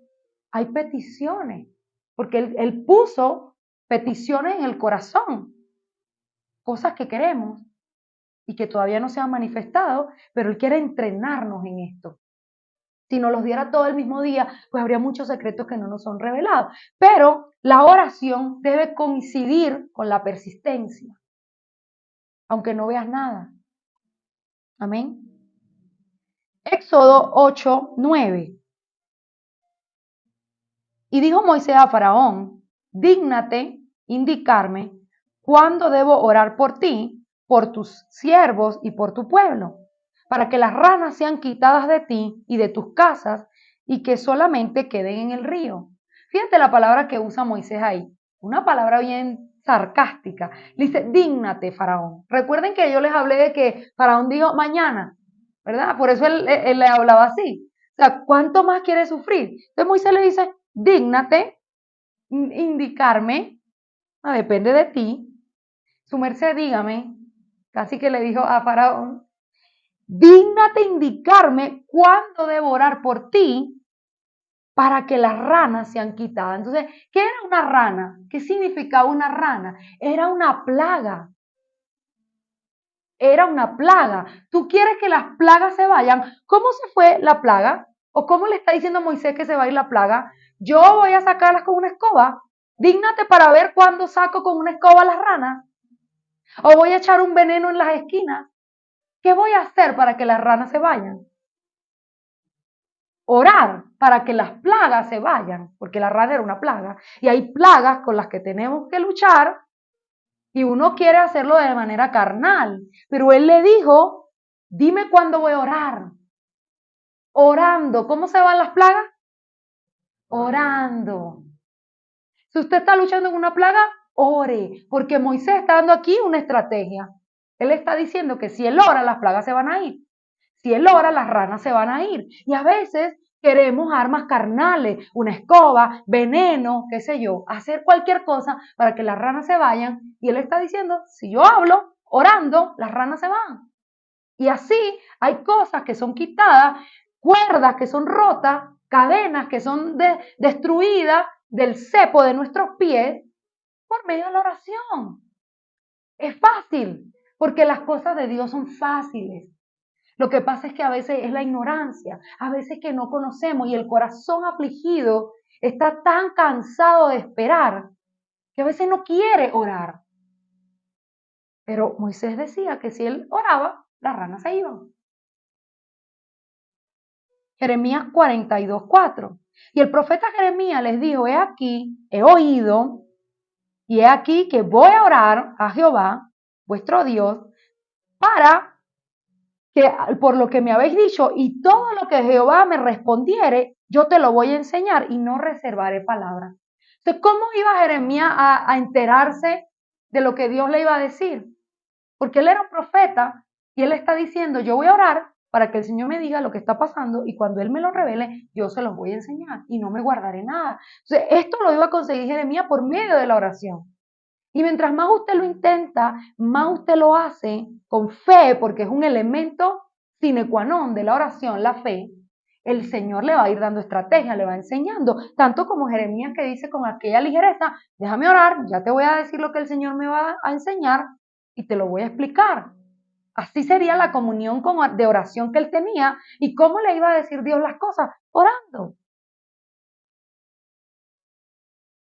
hay peticiones, porque Él puso peticiones en el corazón, cosas que queremos y que todavía no se han manifestado, pero Él quiere entrenarnos en esto. Si nos los diera todo el mismo día, pues habría muchos secretos que no nos son revelados. Pero la oración debe coincidir con la persistencia, aunque no veas nada. Amén. Éxodo 8:9. Y dijo Moisés a Faraón, dígnate indicarme cuándo debo orar por ti, por tus siervos y por tu pueblo, para que las ranas sean quitadas de ti y de tus casas y que solamente queden en el río. Fíjate la palabra que usa Moisés ahí, una palabra bien sarcástica. Le dice, dígnate, Faraón. Recuerden que yo les hablé de que Faraón dijo mañana, ¿verdad? Por eso él le hablaba así. O sea, ¿cuánto más quiere sufrir? Entonces Moisés le dice, dígnate indicarme, depende de ti. Su merced, dígame, casi que le dijo a Faraón, dígnate indicarme cuándo debo orar por ti para que las ranas sean quitadas. Entonces, ¿qué era una rana? ¿Qué significaba una rana? Era una plaga. Era una plaga. ¿Tú quieres que las plagas se vayan? ¿Cómo se fue la plaga? ¿O cómo le está diciendo a Moisés que se va a ir la plaga? Yo voy a sacarlas con una escoba. Dígnate para ver cuándo saco con una escoba las ranas. O voy a echar un veneno en las esquinas. ¿Qué voy a hacer para que las ranas se vayan? Orar para que las plagas se vayan, porque la rana era una plaga. Y hay plagas con las que tenemos que luchar y uno quiere hacerlo de manera carnal. Pero él le dijo, dime cuándo voy a orar. Orando. ¿Cómo se van las plagas? Orando. Si usted está luchando con una plaga, ore, porque Moisés está dando aquí una estrategia. Él está diciendo que si él ora, las plagas se van a ir. Si él ora, las ranas se van a ir. Y a veces queremos armas carnales, una escoba, veneno, qué sé yo, hacer cualquier cosa para que las ranas se vayan. Y él está diciendo, si yo hablo, orando, las ranas se van. Y así hay cosas que son quitadas, cuerdas que son rotas, cadenas que son destruidas del cepo de nuestros pies por medio de la oración. Es fácil, porque las cosas de Dios son fáciles. Lo que pasa es que a veces es la ignorancia, a veces que no conocemos y el corazón afligido está tan cansado de esperar que a veces no quiere orar. Pero Moisés decía que si él oraba, las ranas se iban. Jeremías 42:4. Y el profeta Jeremías les dijo, he aquí, he oído, y he aquí que voy a orar a Jehová, vuestro Dios, para que por lo que me habéis dicho y todo lo que Jehová me respondiere, yo te lo voy a enseñar y no reservaré palabras. Entonces, ¿cómo iba Jeremías a enterarse de lo que Dios le iba a decir? Porque él era un profeta y él está diciendo, yo voy a orar para que el Señor me diga lo que está pasando y cuando Él me lo revele, yo se los voy a enseñar y no me guardaré nada. Entonces, esto lo iba a conseguir Jeremías por medio de la oración. Y mientras más usted lo intenta, más usted lo hace con fe, porque es un elemento sine qua non de la oración, la fe, el Señor le va a ir dando estrategia, le va enseñando, tanto como Jeremías que dice con aquella ligereza, déjame orar, ya te voy a decir lo que el Señor me va a enseñar y te lo voy a explicar. Así sería la comunión de oración que él tenía y cómo le iba a decir Dios las cosas, orando.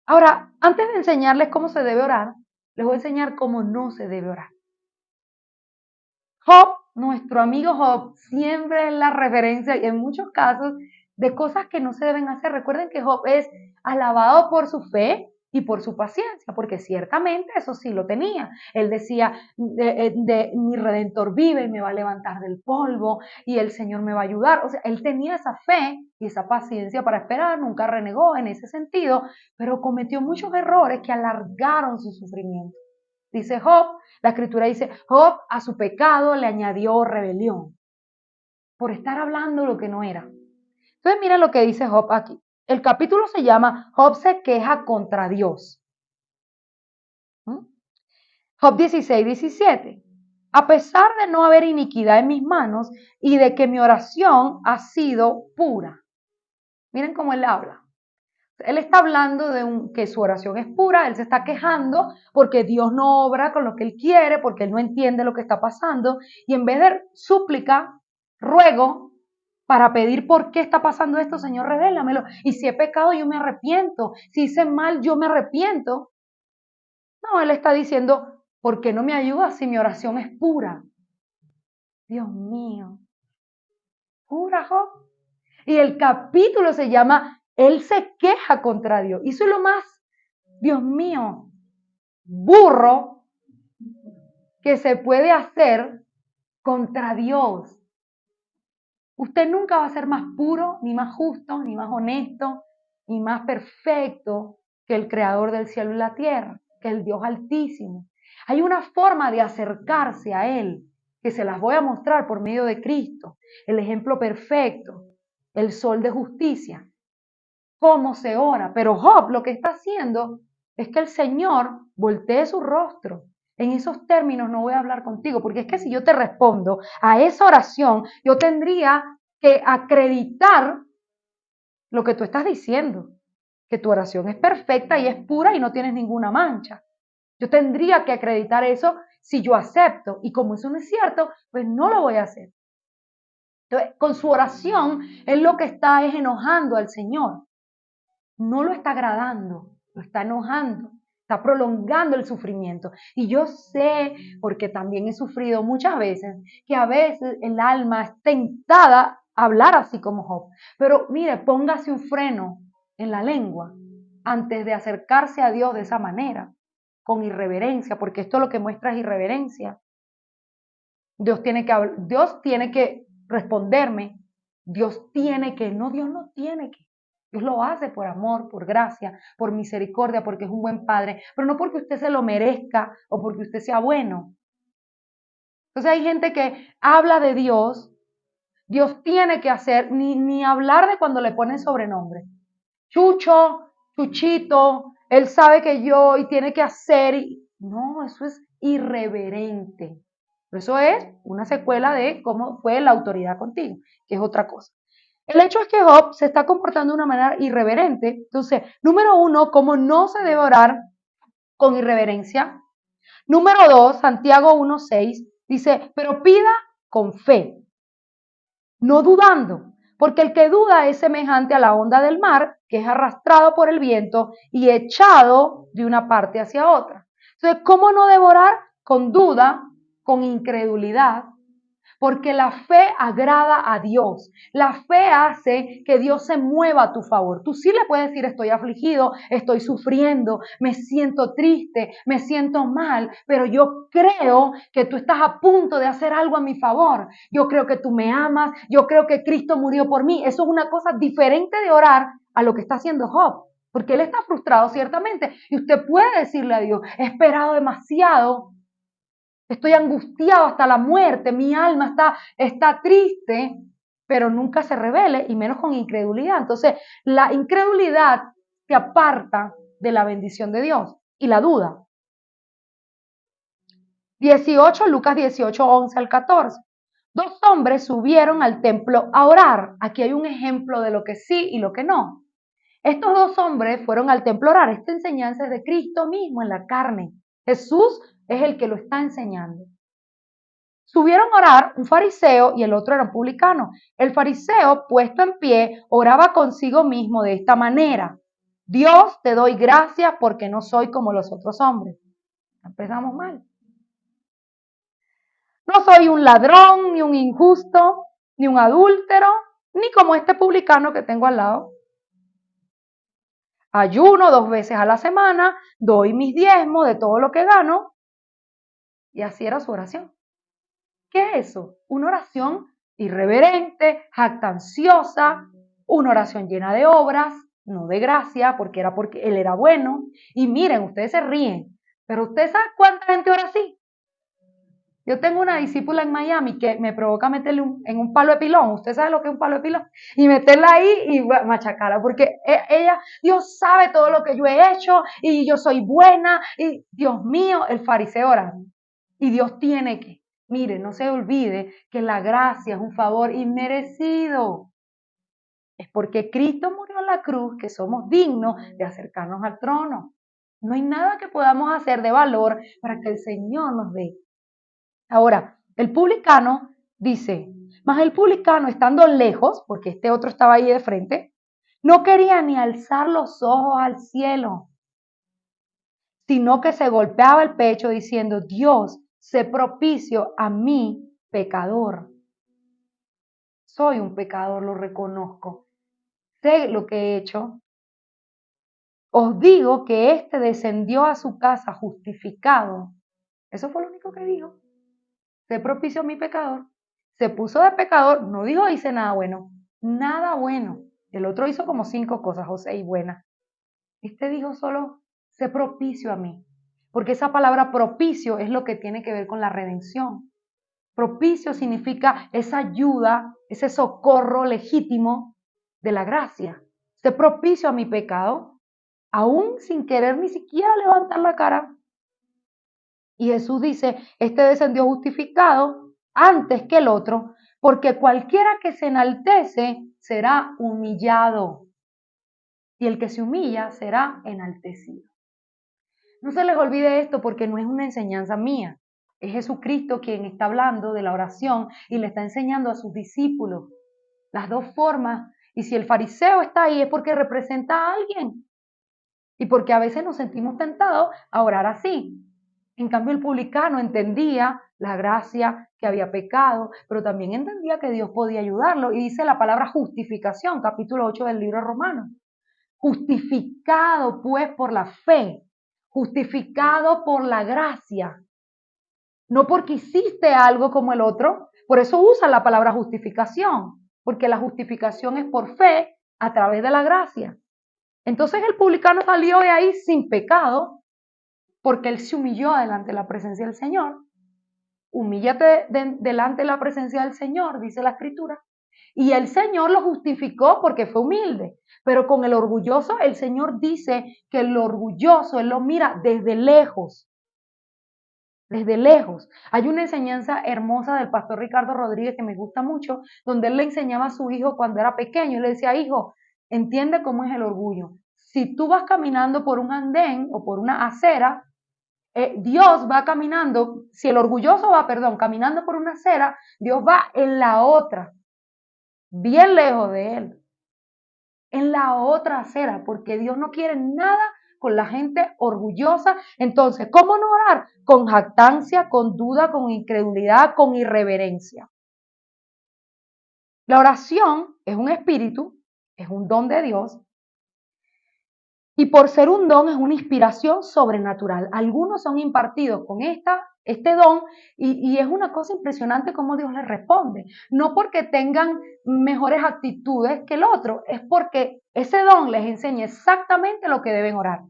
Ahora, antes de enseñarles cómo se debe orar, les voy a enseñar cómo no se debe orar. Job, nuestro amigo Job, siempre es la referencia y en muchos casos de cosas que no se deben hacer. Recuerden que Job es alabado por su fe y por su paciencia, porque ciertamente eso sí lo tenía. Él decía, mi Redentor vive y me va a levantar del polvo y el Señor me va a ayudar. O sea, él tenía esa fe y esa paciencia para esperar, nunca renegó en ese sentido, pero cometió muchos errores que alargaron su sufrimiento. Dice Job, la escritura dice, Job a su pecado le añadió rebelión por estar hablando lo que no era. Entonces mira lo que dice Job aquí. El capítulo se llama Job se queja contra Dios. Job 16:17. A pesar de no haber iniquidad en mis manos y de que mi oración ha sido pura. Miren cómo él habla. Él está hablando de que su oración es pura, él se está quejando porque Dios no obra con lo que él quiere, porque él no entiende lo que está pasando, y en vez de súplica, ruego para pedir por qué está pasando esto, Señor, revélamelo. Y si he pecado, yo me arrepiento. Si hice mal, yo me arrepiento. No, él está diciendo, ¿por qué no me ayudas si mi oración es pura? Dios mío, pura, Job. Y el capítulo se llama Él se queja contra Dios. Y eso es lo más, Dios mío, burro que se puede hacer contra Dios. Usted nunca va a ser más puro, ni más justo, ni más honesto, ni más perfecto que el creador del cielo y la tierra, que el Dios altísimo. Hay una forma de acercarse a Él que se las voy a mostrar por medio de Cristo, el ejemplo perfecto, el sol de justicia, cómo se ora. Pero Job lo que está haciendo es que el Señor voltee su rostro En esos términos no voy a hablar contigo, porque es que si yo te respondo a esa oración, yo tendría que acreditar lo que tú estás diciendo, que tu oración es perfecta y es pura y no tienes ninguna mancha. Yo tendría que acreditar eso si yo acepto, y como eso no es cierto, pues no lo voy a hacer. Entonces, con su oración, él lo que está es enojando al Señor. No lo está agradando, lo está enojando, está prolongando el sufrimiento. Y yo sé, porque también he sufrido muchas veces, que a veces el alma es tentada a hablar así como Job. Pero mire, póngase un freno en la lengua antes de acercarse a Dios de esa manera, con irreverencia, porque esto lo que muestra es irreverencia. Dios tiene que responderme, Dios no tiene que. Dios lo hace por amor, por gracia, por misericordia, porque es un buen padre, pero no porque usted se lo merezca o porque usted sea bueno. Entonces hay gente que habla de Dios tiene que hacer, ni hablar de cuando le ponen sobrenombre. Chucho, Chuchito, él sabe que yo y tiene que hacer. No, eso es irreverente. Eso es una secuela de cómo fue la autoridad contigo, que es otra cosa. El hecho es que Job se está comportando de una manera irreverente. Entonces, número uno, cómo no se debe orar con irreverencia. Número dos, Santiago 1:6 dice, pero pida con fe, no dudando, porque el que duda es semejante a la onda del mar, que es arrastrado por el viento y echado de una parte hacia otra. Entonces, ¿cómo no devorar? Con duda, con incredulidad, porque la fe agrada a Dios. La fe hace que Dios se mueva a tu favor. Tú sí le puedes decir, estoy afligido, estoy sufriendo, me siento triste, me siento mal, pero yo creo que tú estás a punto de hacer algo a mi favor. Yo creo que tú me amas, yo creo que Cristo murió por mí. Eso es una cosa diferente de orar a lo que está haciendo Job. Porque él está frustrado ciertamente. Y usted puede decirle a Dios, he esperado demasiado, estoy angustiado hasta la muerte, mi alma está triste, pero nunca se revele y menos con incredulidad. Entonces, la incredulidad te aparta de la bendición de Dios y la duda. 18, Lucas 18, 11 al 14. Dos hombres subieron al templo a orar. Aquí hay un ejemplo de lo que sí y lo que no. Estos dos hombres fueron al templo a orar. Esta enseñanza es de Cristo mismo en la carne. Jesús es el que lo está enseñando. Subieron a orar un fariseo y el otro era un publicano. El fariseo, puesto en pie, oraba consigo mismo de esta manera. Dios, te doy gracias porque no soy como los otros hombres. Empezamos mal. No soy un ladrón, ni un injusto, ni un adúltero, ni como este publicano que tengo al lado. Ayuno 2 veces a la semana, doy mis diezmos de todo lo que gano. Y así era su oración. ¿Qué es eso? Una oración irreverente, jactanciosa, una oración llena de obras, no de gracia, porque era porque él era bueno. Y miren, ustedes se ríen, pero ¿ustedes saben cuánta gente ora así? Yo tengo una discípula en Miami que me provoca meterle en un palo de pilón. ¿Usted sabe lo que es un palo de pilón? Y meterla ahí y machacarla, porque ella, Dios sabe todo lo que yo he hecho y yo soy buena y Dios mío, el fariseo orando. Y Dios tiene que, mire, no se olvide que la gracia es un favor inmerecido. Es porque Cristo murió en la cruz que somos dignos de acercarnos al trono. No hay nada que podamos hacer de valor para que el Señor nos dé. Ahora, el publicano dice, mas el publicano estando lejos, porque este otro estaba ahí de frente, no quería ni alzar los ojos al cielo, sino que se golpeaba el pecho diciendo, Dios, sé propicio a mí, pecador. Soy un pecador, lo reconozco. Sé lo que he hecho. Os digo que éste descendió a su casa justificado. Eso fue lo único que dijo. Sé propicio a mi pecador. Se puso de pecador, no dijo hice nada bueno, nada bueno. El otro hizo como 5 cosas o 6 buenas. Este dijo solo, sé propicio a mí. Porque esa palabra propicio es lo que tiene que ver con la redención. Propicio significa esa ayuda, ese socorro legítimo de la gracia. Sé propicio a mi pecado, aún sin querer ni siquiera levantar la cara. Y Jesús dice, este descendió justificado antes que el otro, porque cualquiera que se enaltece será humillado, y el que se humilla será enaltecido. No se les olvide esto porque no es una enseñanza mía. Es Jesucristo quien está hablando de la oración y le está enseñando a sus discípulos las dos formas. Y si el fariseo está ahí es porque representa a alguien y porque a veces nos sentimos tentados a orar así. En cambio, el publicano entendía la gracia, que había pecado, pero también entendía que Dios podía ayudarlo. Y dice la palabra justificación, capítulo 8 del libro romano. Justificado pues por la fe, justificado por la gracia, no porque hiciste algo como el otro. Por eso usa la palabra justificación, porque la justificación es por fe a través de la gracia. Entonces el publicano salió de ahí sin pecado, porque él se humilló delante de la presencia del Señor. Humíllate delante de la presencia del Señor, dice la Escritura. Y el Señor lo justificó porque fue humilde. Pero con el orgulloso, el Señor dice que el orgulloso, Él lo mira desde lejos. Desde lejos. Hay una enseñanza hermosa del pastor Ricardo Rodríguez que me gusta mucho, donde él le enseñaba a su hijo cuando era pequeño. Y le decía, hijo, entiende cómo es el orgullo. Si tú vas caminando por un andén o por una acera, Dios va caminando, si el orgulloso va, caminando por una acera, Dios va en la otra, bien lejos de él, en la otra acera, porque Dios no quiere nada con la gente orgullosa. Entonces, ¿cómo no orar? Con jactancia, con duda, con incredulidad, con irreverencia. La oración es un espíritu, es un don de Dios, y por ser un don es una inspiración sobrenatural. Algunos son impartidos con este don y es una cosa impresionante cómo Dios les responde. No porque tengan mejores actitudes que el otro, es porque ese don les enseña exactamente lo que deben orar.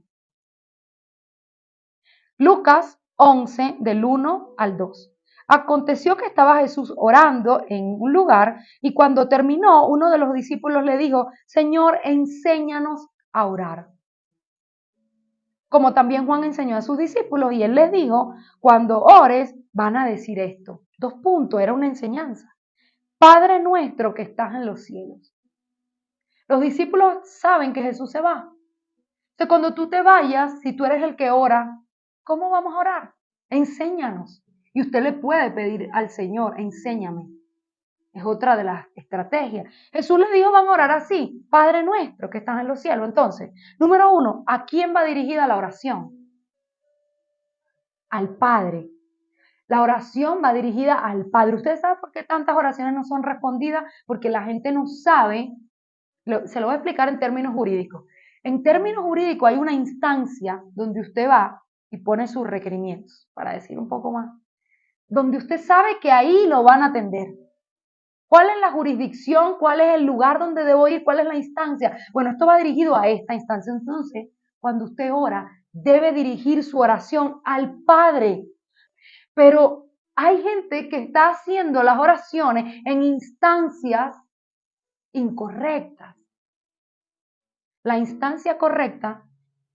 Lucas 11, del 1 al 2. Aconteció que estaba Jesús orando en un lugar y cuando terminó, uno de los discípulos le dijo, Señor, enséñanos a orar. Como también Juan enseñó a sus discípulos y él les dijo, cuando ores van a decir esto. 2 puntos, era una enseñanza. Padre nuestro que estás en los cielos. Los discípulos saben que Jesús se va. Entonces cuando tú te vayas, si tú eres el que ora, ¿cómo vamos a orar? Enséñanos. Y usted le puede pedir al Señor, enséñame. Es otra de las estrategias. Jesús les dijo, van a orar así, Padre nuestro que estás en los cielos. Entonces, número 1, ¿a quién va dirigida la oración? Al Padre. La oración va dirigida al Padre. ¿Ustedes saben por qué tantas oraciones no son respondidas? Porque la gente no sabe, se lo voy a explicar en términos jurídicos. En términos jurídicos hay una instancia donde usted va y pone sus requerimientos, para decir un poco más, donde usted sabe que ahí lo van a atender. ¿Cuál es la jurisdicción? ¿Cuál es el lugar donde debo ir? ¿Cuál es la instancia? Bueno, esto va dirigido a esta instancia. Entonces, cuando usted ora, debe dirigir su oración al Padre. Pero hay gente que está haciendo las oraciones en instancias incorrectas. La instancia correcta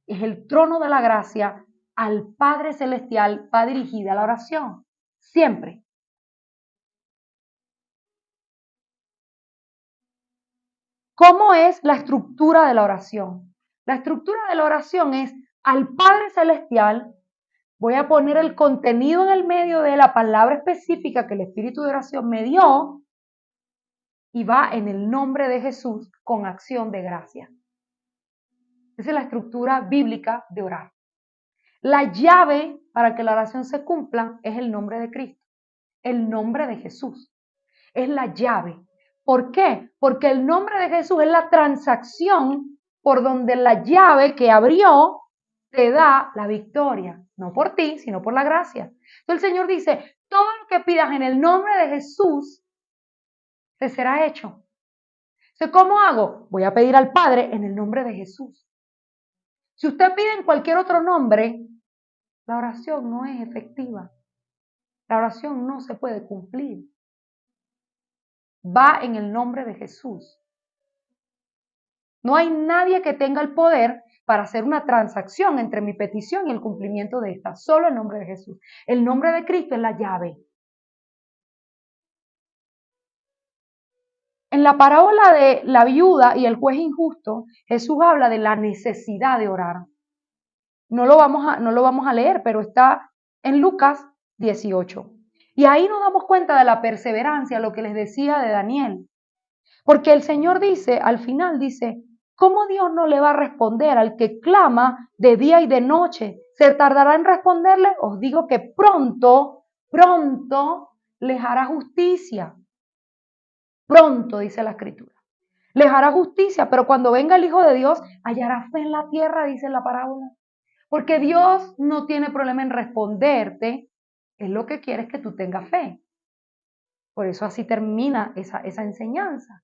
es el trono de la gracia. Al Padre Celestial va dirigida la oración. Siempre. ¿Cómo es la estructura de la oración? La estructura de la oración es al Padre Celestial. Voy a poner el contenido en el medio de la palabra específica que el Espíritu de oración me dio y va en el nombre de Jesús con acción de gracia. Esa es la estructura bíblica de orar. La llave para que la oración se cumpla es el nombre de Cristo, el nombre de Jesús. Es la llave. ¿Por qué? Porque el nombre de Jesús es la transacción por donde la llave que abrió te da la victoria. No por ti, sino por la gracia. Entonces el Señor dice, todo lo que pidas en el nombre de Jesús te será hecho. Entonces, ¿cómo hago? Voy a pedir al Padre en el nombre de Jesús. Si usted pide en cualquier otro nombre, la oración no es efectiva. La oración no se puede cumplir. Va en el nombre de Jesús. No hay nadie que tenga el poder para hacer una transacción entre mi petición y el cumplimiento de esta. Solo el nombre de Jesús. El nombre de Cristo es la llave. En la parábola de la viuda y el juez injusto, Jesús habla de la necesidad de orar. No lo vamos a leer, pero está en Lucas 18. Y ahí nos damos cuenta de la perseverancia, lo que les decía de Daniel. Porque el Señor dice, al final dice, ¿cómo Dios no le va a responder al que clama de día y de noche? ¿Se tardará en responderle? Os digo que pronto les hará justicia. Pronto, dice la Escritura. Les hará justicia, pero cuando venga el Hijo de Dios, hallará fe en la tierra, dice la parábola. Porque Dios no tiene problema en responderte, es lo que quiere es que tú tengas fe. Por eso así termina esa enseñanza.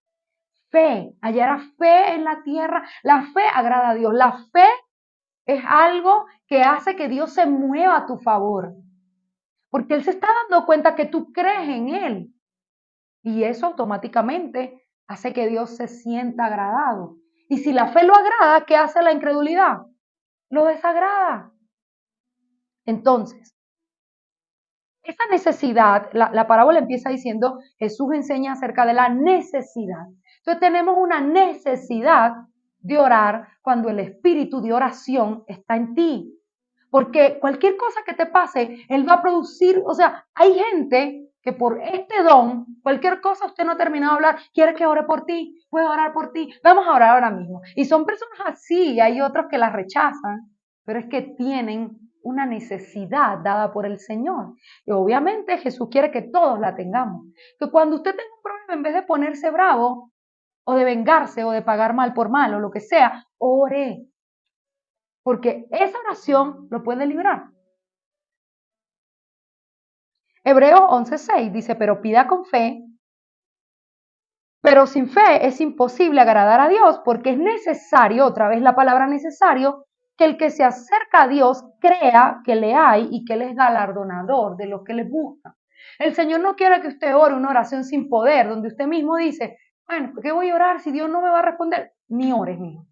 Fe, hallará fe en la tierra. La fe agrada a Dios. La fe es algo que hace que Dios se mueva a tu favor. Porque Él se está dando cuenta que tú crees en Él. Y eso automáticamente hace que Dios se sienta agradado. Y si la fe lo agrada, ¿qué hace la incredulidad? Lo desagrada. Entonces, esa necesidad, la parábola empieza diciendo, Jesús enseña acerca de la necesidad. Entonces tenemos una necesidad de orar cuando el espíritu de oración está en ti. Porque cualquier cosa que te pase, Él va a producir, o sea, hay gente que por este don, cualquier cosa usted no ha terminado de hablar, quiere que ore por ti, puedo orar por ti, vamos a orar ahora mismo. Y son personas así, y hay otros que las rechazan, pero es que tienen una necesidad dada por el Señor. Y obviamente Jesús quiere que todos la tengamos. Que cuando usted tenga un problema, en vez de ponerse bravo, o de vengarse, o de pagar mal por mal, o lo que sea, ore. Porque esa oración lo puede librar. Hebreos 11:6 dice, pero pida con fe, pero sin fe es imposible agradar a Dios, porque es necesario, otra vez la palabra necesario, que el que se acerca a Dios crea que le hay y que Él es galardonador de los que le buscan. El Señor no quiere que usted ore una oración sin poder, donde usted mismo dice, bueno, ¿por qué voy a orar si Dios no me va a responder? Ni ores, mijo.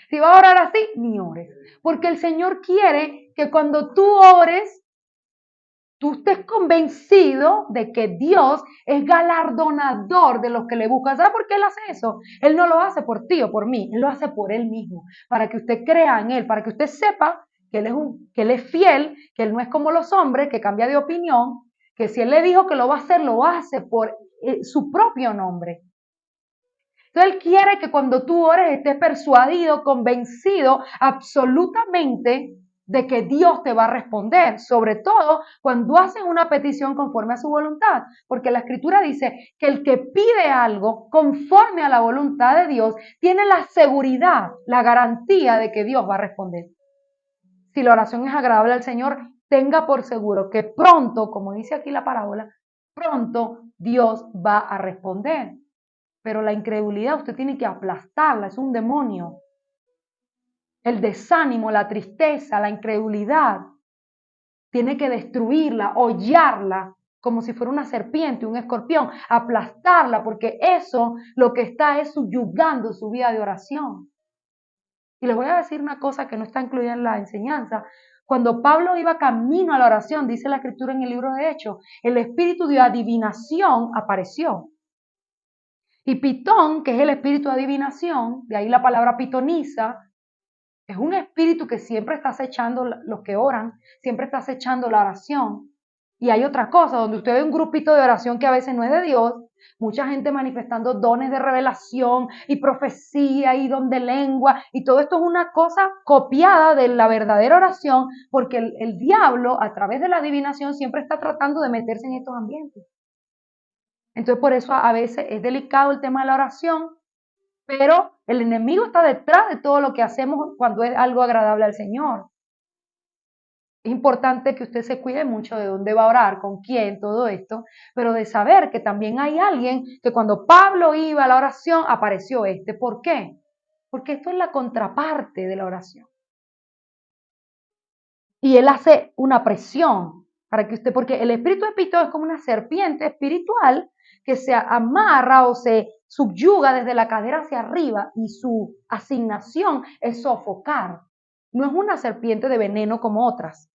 Si va a orar así, ni ores. Porque el Señor quiere que cuando tú ores, tú estés convencido de que Dios es galardonador de los que le buscan. ¿Sabe por qué Él hace eso? Él no lo hace por ti o por mí, Él lo hace por Él mismo, para que usted crea en Él, para que usted sepa que Él es fiel, que Él no es como los hombres, que cambia de opinión, que si Él le dijo que lo hace por su propio nombre. Entonces Él quiere que cuando tú ores estés persuadido, convencido absolutamente de que Dios te va a responder, sobre todo cuando haces una petición conforme a su voluntad, porque la Escritura dice que el que pide algo conforme a la voluntad de Dios tiene la seguridad, la garantía de que Dios va a responder. Si la oración es agradable al Señor, tenga por seguro que pronto, como dice aquí la parábola, pronto Dios va a responder. Pero la incredulidad usted tiene que aplastarla, es un demonio. El desánimo, la tristeza, la incredulidad, tiene que destruirla, hollarla, como si fuera una serpiente, un escorpión, aplastarla, porque eso lo que está es subyugando su vida de oración. Y les voy a decir una cosa que no está incluida en la enseñanza. Cuando Pablo iba camino a la oración, dice la Escritura en el libro de Hechos, el espíritu de adivinación apareció. Y Pitón, que es el espíritu de adivinación, de ahí la palabra pitoniza, es un espíritu que siempre está acechando los que oran, siempre está acechando la oración. Y hay otra cosa, donde usted ve un grupito de oración que a veces no es de Dios, mucha gente manifestando dones de revelación y profecía y don de lengua, y todo esto es una cosa copiada de la verdadera oración, porque el diablo, a través de la adivinación, siempre está tratando de meterse en estos ambientes. Entonces, por eso a veces es delicado el tema de la oración, pero el enemigo está detrás de todo lo que hacemos cuando es algo agradable al Señor. Es importante que usted se cuide mucho de dónde va a orar, con quién, todo esto, pero de saber que también hay alguien que cuando Pablo iba a la oración apareció este. ¿Por qué? Porque esto es la contraparte de la oración. Y él hace una presión para que usted, porque el espíritu de Pitón es como una serpiente espiritual que se amarra o se subyuga desde la cadera hacia arriba y su asignación es sofocar. No es una serpiente de veneno como otras.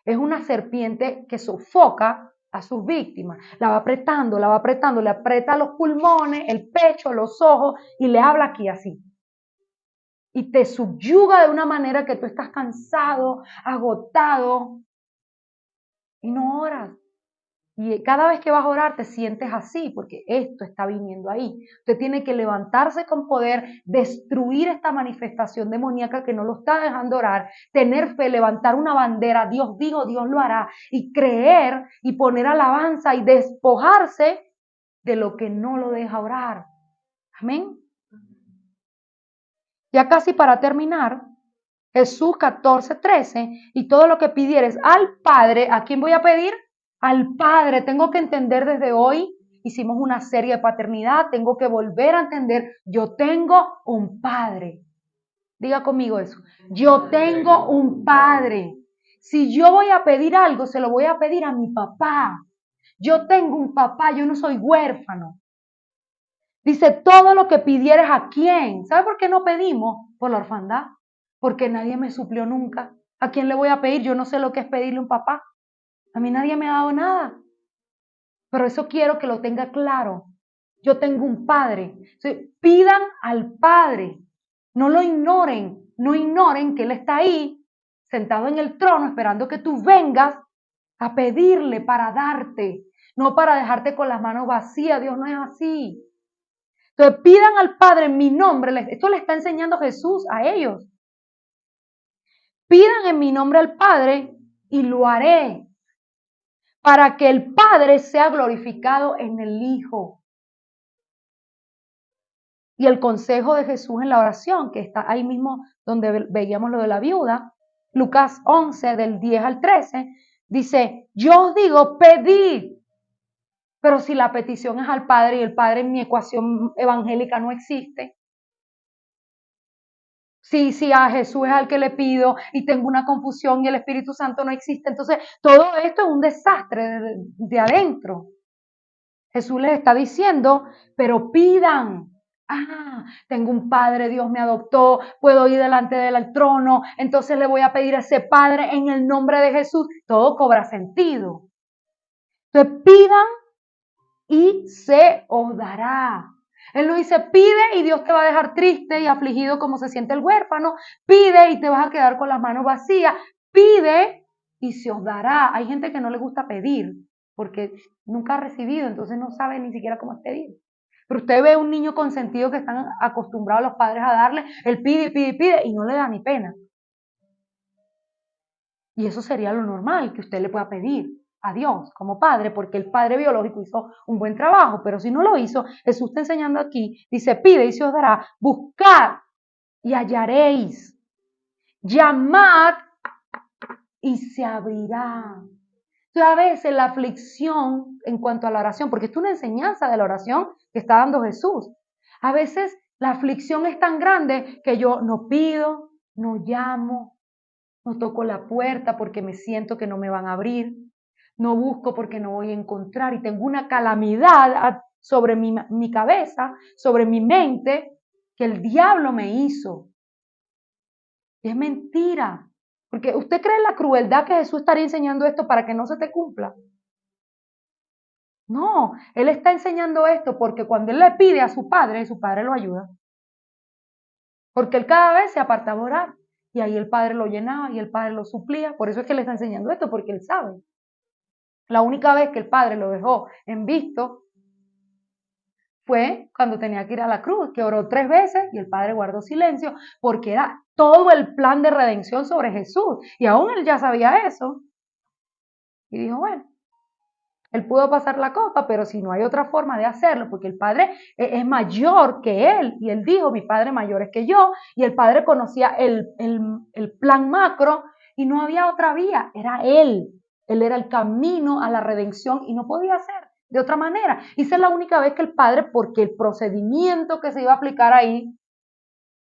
Es una serpiente que sofoca a sus víctimas. La va apretando, le aprieta los pulmones, el pecho, los ojos y le habla aquí así. Y te subyuga de una manera que tú estás cansado, agotado y no oras. Y cada vez que vas a orar te sientes así, porque esto está viniendo ahí. Usted tiene que levantarse con poder, destruir esta manifestación demoníaca que no lo está dejando orar, tener fe, levantar una bandera, Dios dijo, Dios lo hará, y creer y poner alabanza y despojarse de lo que no lo deja orar. Amén. Ya casi para terminar, Jesús 14:13, y todo lo que pidieres al Padre, ¿a quién voy a pedir? Al Padre. Tengo que entender desde hoy, hicimos una serie de paternidad, tengo que volver a entender, yo tengo un Padre. Diga conmigo eso, yo tengo un Padre. Si yo voy a pedir algo, se lo voy a pedir a mi papá. Yo tengo un papá, yo no soy huérfano. Dice, todo lo que pidieres a quién. ¿Sabe por qué no pedimos? Por la orfandad. Porque nadie me suplió nunca. ¿A quién le voy a pedir? Yo no sé lo que es pedirle a un papá. A mí nadie me ha dado nada. Pero eso quiero que lo tenga claro. Yo tengo un padre. Entonces, pidan al Padre. No lo ignoren. No ignoren que Él está ahí, sentado en el trono, esperando que tú vengas a pedirle para darte. No para dejarte con las manos vacías. Dios no es así. Entonces pidan al Padre en mi nombre. Esto le está enseñando Jesús a ellos. Pidan en mi nombre al Padre y lo haré para que el Padre sea glorificado en el Hijo. Y el consejo de Jesús en la oración, que está ahí mismo donde veíamos lo de la viuda, Lucas 11, del 10 al 13, dice, yo os digo, pedid. Pero si la petición es al Padre y el Padre en mi ecuación evangélica no existe, si a Jesús es al que le pido y tengo una confusión y el Espíritu Santo no existe, entonces todo esto es un desastre de adentro. Jesús les está diciendo, pero pidan. Tengo un padre, Dios me adoptó, puedo ir delante del trono, entonces le voy a pedir a ese Padre en el nombre de Jesús. Todo cobra sentido. Entonces pidan y se os dará. Él no dice, pide y Dios te va a dejar triste y afligido como se siente el huérfano. Pide y te vas a quedar con las manos vacías. Pide y se os dará. Hay gente que no le gusta pedir porque nunca ha recibido, entonces no sabe ni siquiera cómo es pedir. Pero usted ve un niño consentido que están acostumbrados los padres a darle, él pide y pide y pide y no le da ni pena. Y eso sería lo normal, que usted le pueda pedir a Dios como padre, porque el padre biológico hizo un buen trabajo, pero si no lo hizo, Jesús está enseñando aquí, dice, pide y se os dará, buscad y hallaréis, llamad y se abrirá. Entonces a veces la aflicción en cuanto a la oración, porque esto es una enseñanza de la oración que está dando Jesús, a veces la aflicción es tan grande que yo no pido, no llamo, no toco la puerta porque me siento que no me van a abrir, no busco porque no voy a encontrar y tengo una calamidad sobre mi cabeza, sobre mi mente, que el diablo me hizo. Y es mentira. Porque usted cree en la crueldad que Jesús estaría enseñando esto para que no se te cumpla. No, Él está enseñando esto porque cuando Él le pide a su Padre lo ayuda. Porque Él cada vez se apartaba a orar y ahí el Padre lo llenaba y el Padre lo suplía. Por eso es que Él está enseñando esto, porque Él sabe. La única vez que el Padre lo dejó en visto fue cuando tenía que ir a la cruz, que oró 3 veces y el Padre guardó silencio, porque era todo el plan de redención sobre Jesús. Y aún Él ya sabía eso. Y dijo, bueno, Él pudo pasar la copa, pero si no hay otra forma de hacerlo, porque el Padre es mayor que Él, y Él dijo, mi Padre mayor es que yo, y el Padre conocía el plan macro, y no había otra vía, era Él. Él era el camino a la redención y no podía ser de otra manera. Y esa es la única vez que el Padre, porque el procedimiento que se iba a aplicar ahí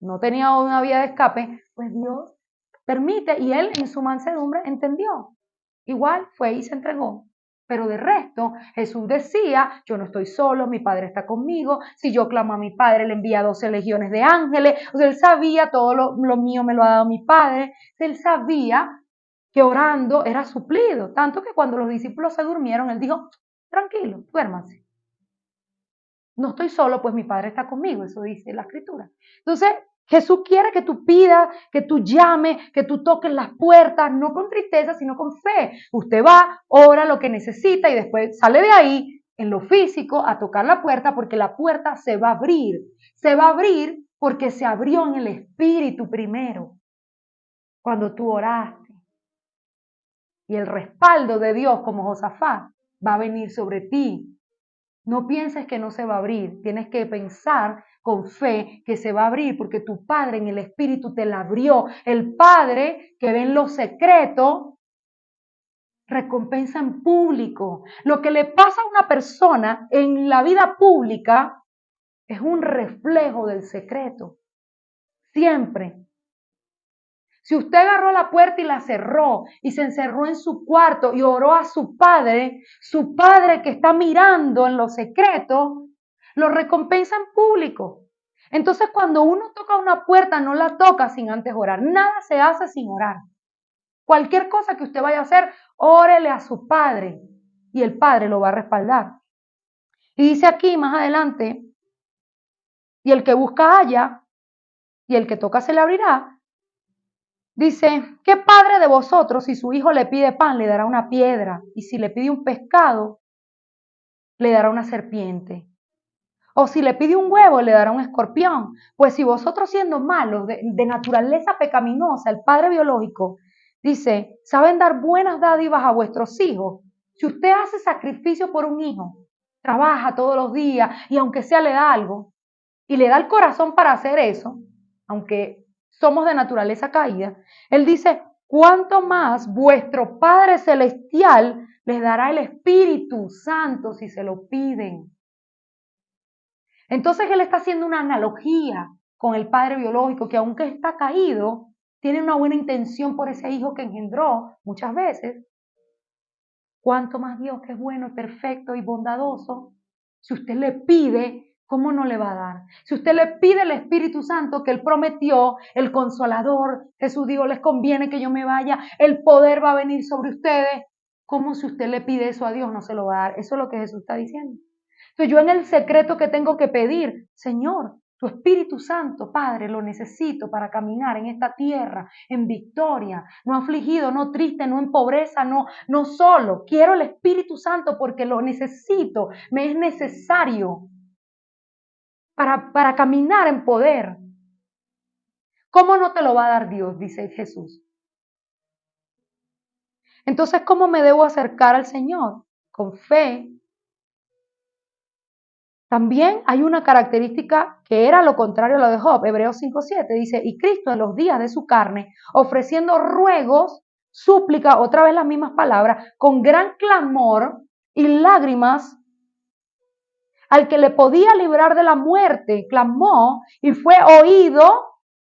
no tenía una vía de escape, pues Dios permite, y Él en su mansedumbre entendió. Igual fue y se entregó. Pero de resto, Jesús decía, yo no estoy solo, mi Padre está conmigo, si yo clamo a mi Padre, le envía 12 legiones de ángeles. O sea, él sabía, todo lo mío me lo ha dado mi Padre. Él sabía que orando era suplido, tanto que cuando los discípulos se durmieron, él dijo, tranquilo, duérmanse. No estoy solo, pues mi Padre está conmigo, eso dice la Escritura. Entonces, Jesús quiere que tú pidas, que tú llames, que tú toques las puertas, no con tristeza, sino con fe. Usted va, ora lo que necesita y después sale de ahí, en lo físico, a tocar la puerta, porque la puerta se va a abrir. Se va a abrir porque se abrió en el Espíritu primero, cuando tú oraste. Y el respaldo de Dios, como Josafat, va a venir sobre ti. No pienses que no se va a abrir, tienes que pensar con fe que se va a abrir porque tu Padre en el Espíritu te la abrió. El Padre que ve en lo secreto recompensa en público. Lo que le pasa a una persona en la vida pública es un reflejo del secreto. Siempre. Si usted agarró la puerta y la cerró y se encerró en su cuarto y oró a su padre que está mirando en lo secreto, lo recompensa en público. Entonces, cuando uno toca una puerta, no la toca sin antes orar. Nada se hace sin orar. Cualquier cosa que usted vaya a hacer, órele a su padre y el padre lo va a respaldar. Y dice aquí más adelante, y el que busca halla, y el que toca se le abrirá. Dice, ¿qué padre de vosotros si su hijo le pide pan le dará una piedra? Y si le pide un pescado, le dará una serpiente. O si le pide un huevo, le dará un escorpión. Pues si vosotros siendo malos, de naturaleza pecaminosa, el padre biológico, dice, saben dar buenas dádivas a vuestros hijos. Si usted hace sacrificio por un hijo, trabaja todos los días y aunque sea le da algo, y le da el corazón para hacer eso, aunque somos de naturaleza caída, él dice, ¿cuánto más vuestro Padre Celestial les dará el Espíritu Santo si se lo piden? Entonces él está haciendo una analogía con el padre biológico que aunque está caído, tiene una buena intención por ese hijo que engendró muchas veces. ¿Cuánto más Dios que es bueno, perfecto y bondadoso? Si usted le pide, ¿cómo no le va a dar? Si usted le pide el Espíritu Santo que Él prometió, el Consolador, Jesús dijo, les conviene que yo me vaya, el poder va a venir sobre ustedes. ¿Cómo si usted le pide eso a Dios no se lo va a dar? Eso es lo que Jesús está diciendo. Entonces yo en el secreto que tengo que pedir, Señor, tu Espíritu Santo, Padre, lo necesito para caminar en esta tierra en victoria, no afligido, no triste, no en pobreza, no solo. Quiero el Espíritu Santo porque lo necesito, me es necesario para caminar en poder. ¿Cómo no te lo va a dar Dios? Dice Jesús. Entonces, ¿cómo me debo acercar al Señor? Con fe. También hay una característica que era lo contrario a lo de Job, Hebreos 5:7, dice, y Cristo en los días de su carne, ofreciendo ruegos, súplica, otra vez las mismas palabras, con gran clamor y lágrimas, al que le podía librar de la muerte, clamó y fue oído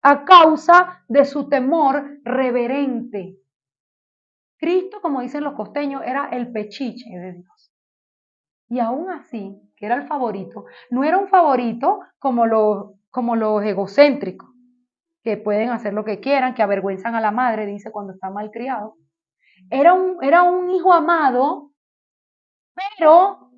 a causa de su temor reverente. Cristo, como dicen los costeños, era el pechiche de Dios. Y aún así, que era el favorito, no era un favorito como los egocéntricos, que pueden hacer lo que quieran, que avergüenzan a la madre, dice cuando está mal criado. Era un hijo amado, pero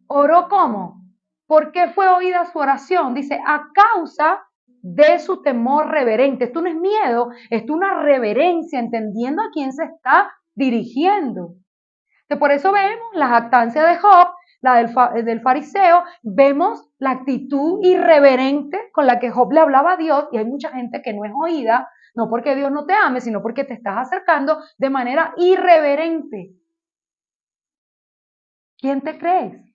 oró ¿cómo? ¿Por qué fue oída su oración? Dice, a causa de su temor reverente. Esto no es miedo, esto es una reverencia, entendiendo a quién se está dirigiendo. Por eso vemos la jactancia de Job, la del fariseo, vemos la actitud irreverente con la que Job le hablaba a Dios, y hay mucha gente que no es oída, no porque Dios no te ame, sino porque te estás acercando de manera irreverente. ¿Quién te crees?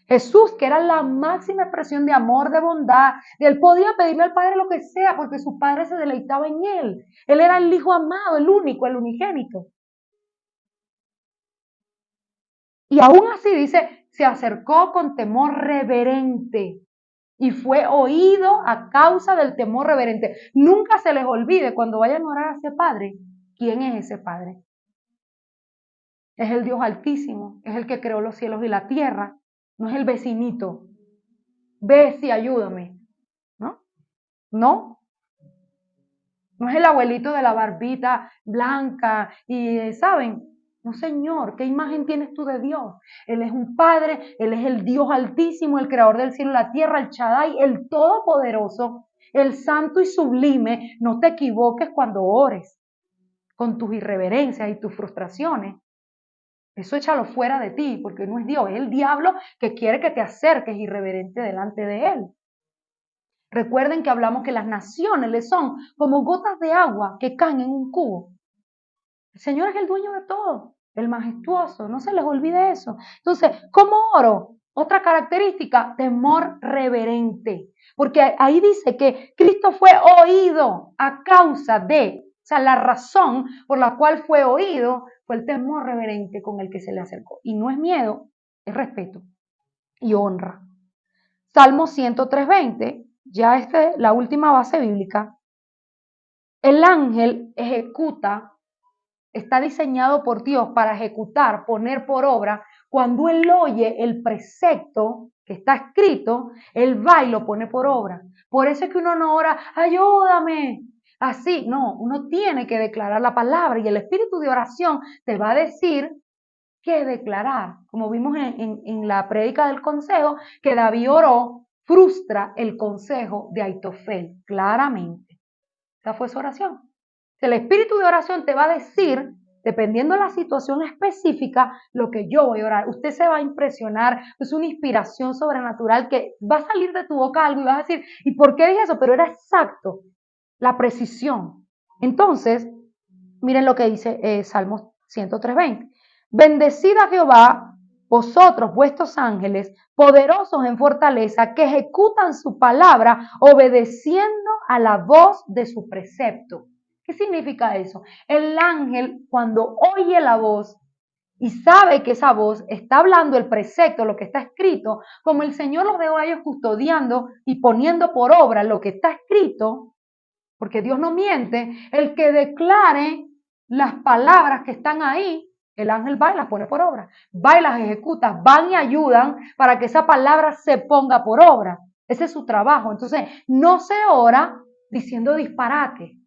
Jesús, que era la máxima expresión de amor, de bondad, él podía pedirle al Padre lo que sea porque su Padre se deleitaba en él. Él era el Hijo amado, el único, el unigénito. Y aún así dice, se acercó con temor reverente y fue oído a causa del temor reverente. Nunca se les olvide cuando vayan a orar a ese Padre, ¿quién es ese Padre? Es el Dios altísimo, es el que creó los cielos y la tierra, no es el vecinito. Ve y ayúdame, ¿no? No, no es el abuelito de la barbita blanca y, ¿saben? No, Señor, ¿qué imagen tienes tú de Dios? Él es un Padre, Él es el Dios altísimo, el creador del cielo y la tierra, el Shaddai, el todopoderoso, el santo y sublime. No te equivoques cuando ores con tus irreverencias y tus frustraciones. Eso échalo fuera de ti, porque no es Dios, es el diablo que quiere que te acerques irreverente delante de Él. Recuerden que hablamos que las naciones le son como gotas de agua que caen en un cubo. El Señor es el dueño de todo, el majestuoso, no se les olvide eso. Entonces, ¿cómo oro? Otra característica, temor reverente. Porque ahí dice que Cristo fue oído a causa de, o sea, la razón por la cual fue oído fue el temor reverente con el que se le acercó. Y no es miedo, es respeto y honra. Salmo 103:20, ya la última base bíblica. El ángel ejecuta, está diseñado por Dios para ejecutar, poner por obra. Cuando él oye el precepto que está escrito, él va y lo pone por obra. Por eso es que uno no ora, ayúdame. Así, no, uno tiene que declarar la palabra y el espíritu de oración te va a decir qué declarar. Como vimos en la prédica del consejo, que David oró, frustra el consejo de Aitofel, claramente. Esa fue su oración. El espíritu de oración te va a decir, dependiendo de la situación específica, lo que yo voy a orar. Usted se va a impresionar, es una inspiración sobrenatural que va a salir de tu boca algo y vas a decir, ¿y por qué dije eso? Pero era exacto, la precisión. Entonces, miren lo que dice Salmos 103:20. Bendecid a Jehová, vosotros, vuestros ángeles, poderosos en fortaleza, que ejecutan su palabra, obedeciendo a la voz de su precepto. ¿Qué significa eso? El ángel, cuando oye la voz y sabe que esa voz está hablando el precepto, lo que está escrito, como el Señor los dejó a ellos custodiando y poniendo por obra lo que está escrito, porque Dios no miente, el que declare las palabras que están ahí, el ángel va y las pone por obra, va y las ejecuta, van y ayudan para que esa palabra se ponga por obra. Ese es su trabajo. Entonces, no se ora diciendo disparate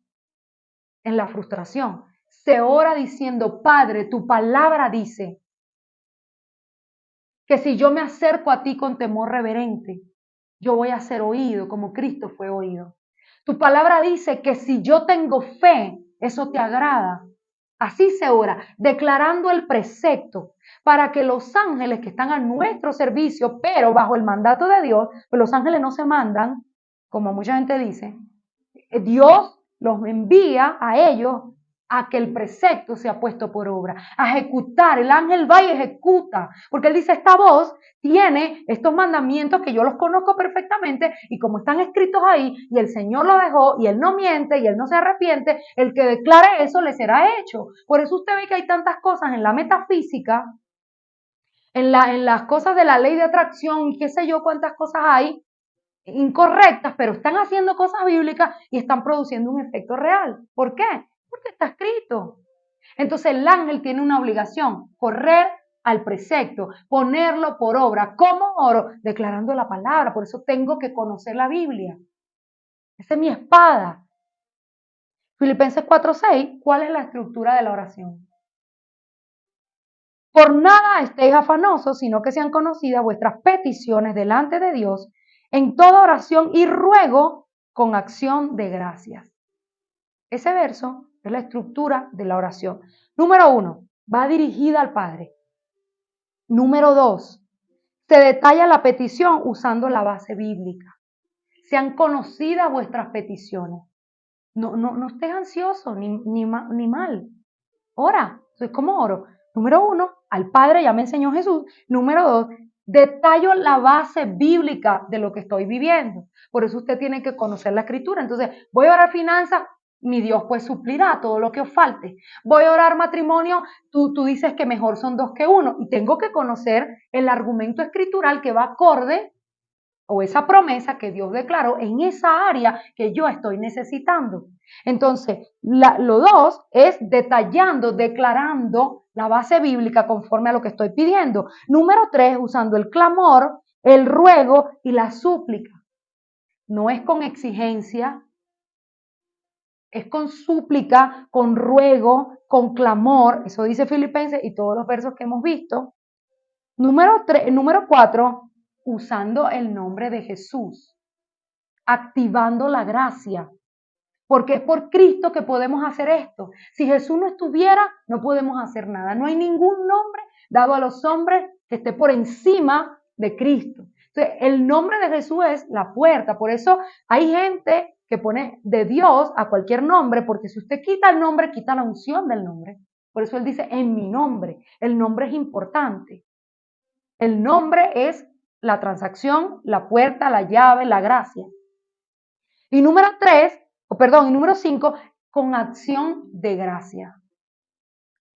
en la frustración. Se ora diciendo, Padre, tu palabra dice que si yo me acerco a ti con temor reverente, yo voy a ser oído como Cristo fue oído. Tu palabra dice que si yo tengo fe, eso te agrada. Así se ora, declarando el precepto para que los ángeles que están a nuestro servicio, pero bajo el mandato de Dios, pues los ángeles no se mandan, como mucha gente dice, Dios los envía a ellos a que el precepto sea puesto por obra, a ejecutar. El ángel va y ejecuta, porque él dice, esta voz tiene estos mandamientos que yo los conozco perfectamente y como están escritos ahí y el Señor lo dejó y él no miente y él no se arrepiente, el que declare eso le será hecho. Por eso usted ve que hay tantas cosas en la metafísica, en las cosas de la ley de atracción y qué sé yo cuántas cosas hay incorrectas, pero están haciendo cosas bíblicas y están produciendo un efecto real. ¿Por qué? Porque está escrito. Entonces el ángel tiene una obligación, correr al precepto, ponerlo por obra. ¿Cómo oro? Declarando la palabra. Por eso tengo que conocer la Biblia. Esa es mi espada. Filipenses 4:6, ¿cuál es la estructura de la oración? Por nada estéis afanosos, sino que sean conocidas vuestras peticiones delante de Dios en toda oración y ruego con acción de gracias. Ese verso es la estructura de la oración. Número 1, va dirigida al Padre. Número 2, se detalla la petición usando la base bíblica. Sean conocidas vuestras peticiones. No estés ansioso ni mal. Ora. Entonces, ¿cómo oro? Número 1, al Padre, ya me enseñó Jesús. Número 2, detallo la base bíblica de lo que estoy viviendo. Por eso usted tiene que conocer la escritura. Entonces, voy a orar finanzas, mi Dios pues suplirá todo lo que os falte. Voy a orar matrimonio, tú dices que mejor son dos que uno. Y tengo que conocer el argumento escritural que va acorde o esa promesa que Dios declaró en esa área que yo estoy necesitando. Entonces, lo 2 es detallando, declarando la base bíblica conforme a lo que estoy pidiendo. Número 3, usando el clamor, el ruego y la súplica. No es con exigencia, es con súplica, con ruego, con clamor. Eso dice Filipenses y todos los versos que hemos visto. Número 4, usando el nombre de Jesús, activando la gracia. Porque es por Cristo que podemos hacer esto. Si Jesús no estuviera, no podemos hacer nada. No hay ningún nombre dado a los hombres que esté por encima de Cristo. Entonces, el nombre de Jesús es la puerta. Por eso hay gente que pone de Dios a cualquier nombre, porque si usted quita el nombre, quita la unción del nombre. Por eso él dice, en mi nombre. El nombre es importante. El nombre es la transacción, la puerta, la llave, la gracia. Y número 5, con acción de gracia.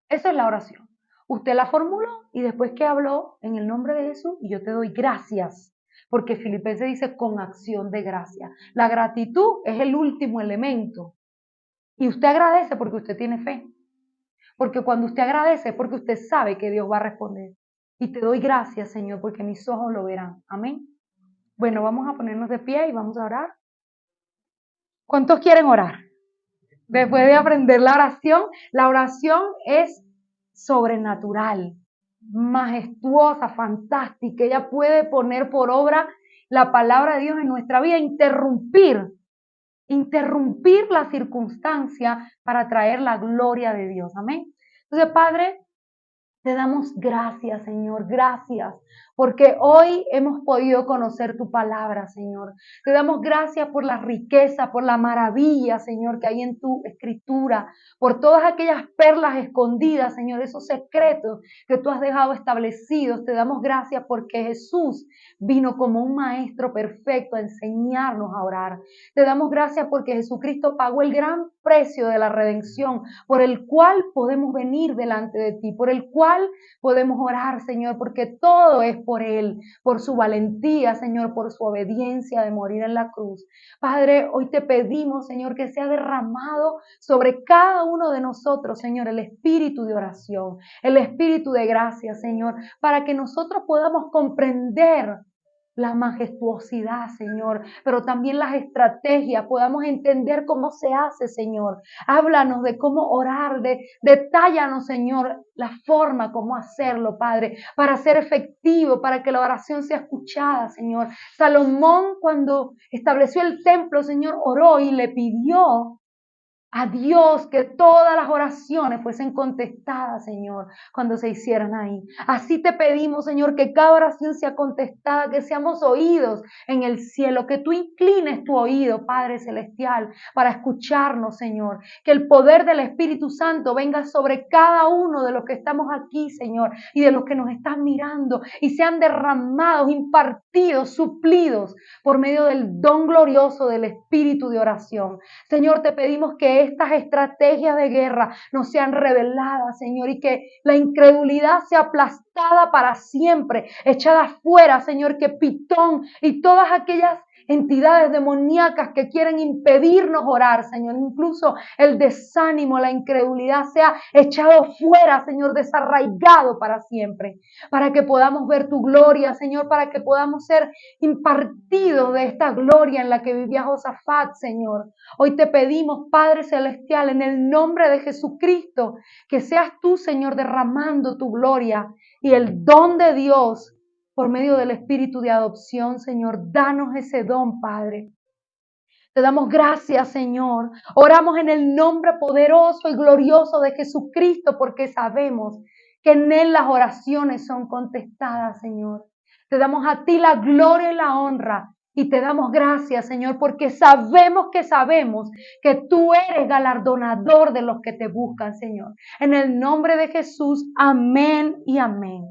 Esa es la oración. Usted la formuló y después que habló en el nombre de Jesús, y yo te doy gracias, porque Filipenses dice con acción de gracia. La gratitud es el último elemento. Y usted agradece porque usted tiene fe. Porque cuando usted agradece es porque usted sabe que Dios va a responder. Y te doy gracias, Señor, porque mis ojos lo verán. Amén. Bueno, vamos a ponernos de pie y vamos a orar. ¿Cuántos quieren orar? Después de aprender la oración es sobrenatural, majestuosa, fantástica. Ella puede poner por obra la palabra de Dios en nuestra vida, interrumpir la circunstancia para traer la gloria de Dios. Amén. Entonces, Padre, te damos gracias, Señor, gracias, porque hoy hemos podido conocer tu palabra, Señor. Te damos gracias por la riqueza, por la maravilla, Señor, que hay en tu escritura, por todas aquellas perlas escondidas, Señor, esos secretos que tú has dejado establecidos. Te damos gracias porque Jesús vino como un maestro perfecto a enseñarnos a orar. Te damos gracias porque Jesucristo pagó el gran precio de la redención, por el cual podemos venir delante de ti, por el cual podemos orar, Señor, porque todo es por Él, por su valentía, Señor, por su obediencia de morir en la cruz. Padre, hoy te pedimos, Señor, que sea derramado sobre cada uno de nosotros, Señor, el espíritu de oración, el espíritu de gracia, Señor, para que nosotros podamos comprender la majestuosidad, Señor, pero también las estrategias, podamos entender cómo se hace, Señor. Háblanos de cómo orar, detállanos, Señor, la forma, cómo hacerlo, Padre, para ser efectivo, para que la oración sea escuchada, Señor. Salomón, cuando estableció el templo, Señor, oró y le pidió a Dios que todas las oraciones fuesen contestadas, Señor, cuando se hicieran ahí. Así te pedimos, Señor, que cada oración sea contestada, que seamos oídos en el cielo, que tú inclines tu oído, Padre Celestial, para escucharnos, Señor. Que el poder del Espíritu Santo venga sobre cada uno de los que estamos aquí, Señor, y de los que nos están mirando, y sean derramados, impartidos, suplidos por medio del don glorioso del Espíritu de oración. Señor, te pedimos que estas estrategias de guerra nos sean reveladas, Señor, y que la incredulidad sea aplastada para siempre, echada fuera, Señor, que Pitón y todas aquellas entidades demoníacas que quieren impedirnos orar, Señor, incluso el desánimo, la incredulidad sea echado fuera, Señor, desarraigado para siempre, para que podamos ver tu gloria, Señor, para que podamos ser impartidos de esta gloria en la que vivía Josafat, Señor. Hoy te pedimos, Padre Celestial, en el nombre de Jesucristo, que seas tú, Señor, derramando tu gloria y el don de Dios por medio del espíritu de adopción, Señor. Danos ese don, Padre. Te damos gracias, Señor. Oramos en el nombre poderoso y glorioso de Jesucristo, porque sabemos que en Él las oraciones son contestadas, Señor. Te damos a ti la gloria y la honra. Y te damos gracias, Señor, porque sabemos que tú eres galardonador de los que te buscan, Señor. En el nombre de Jesús, amén y amén.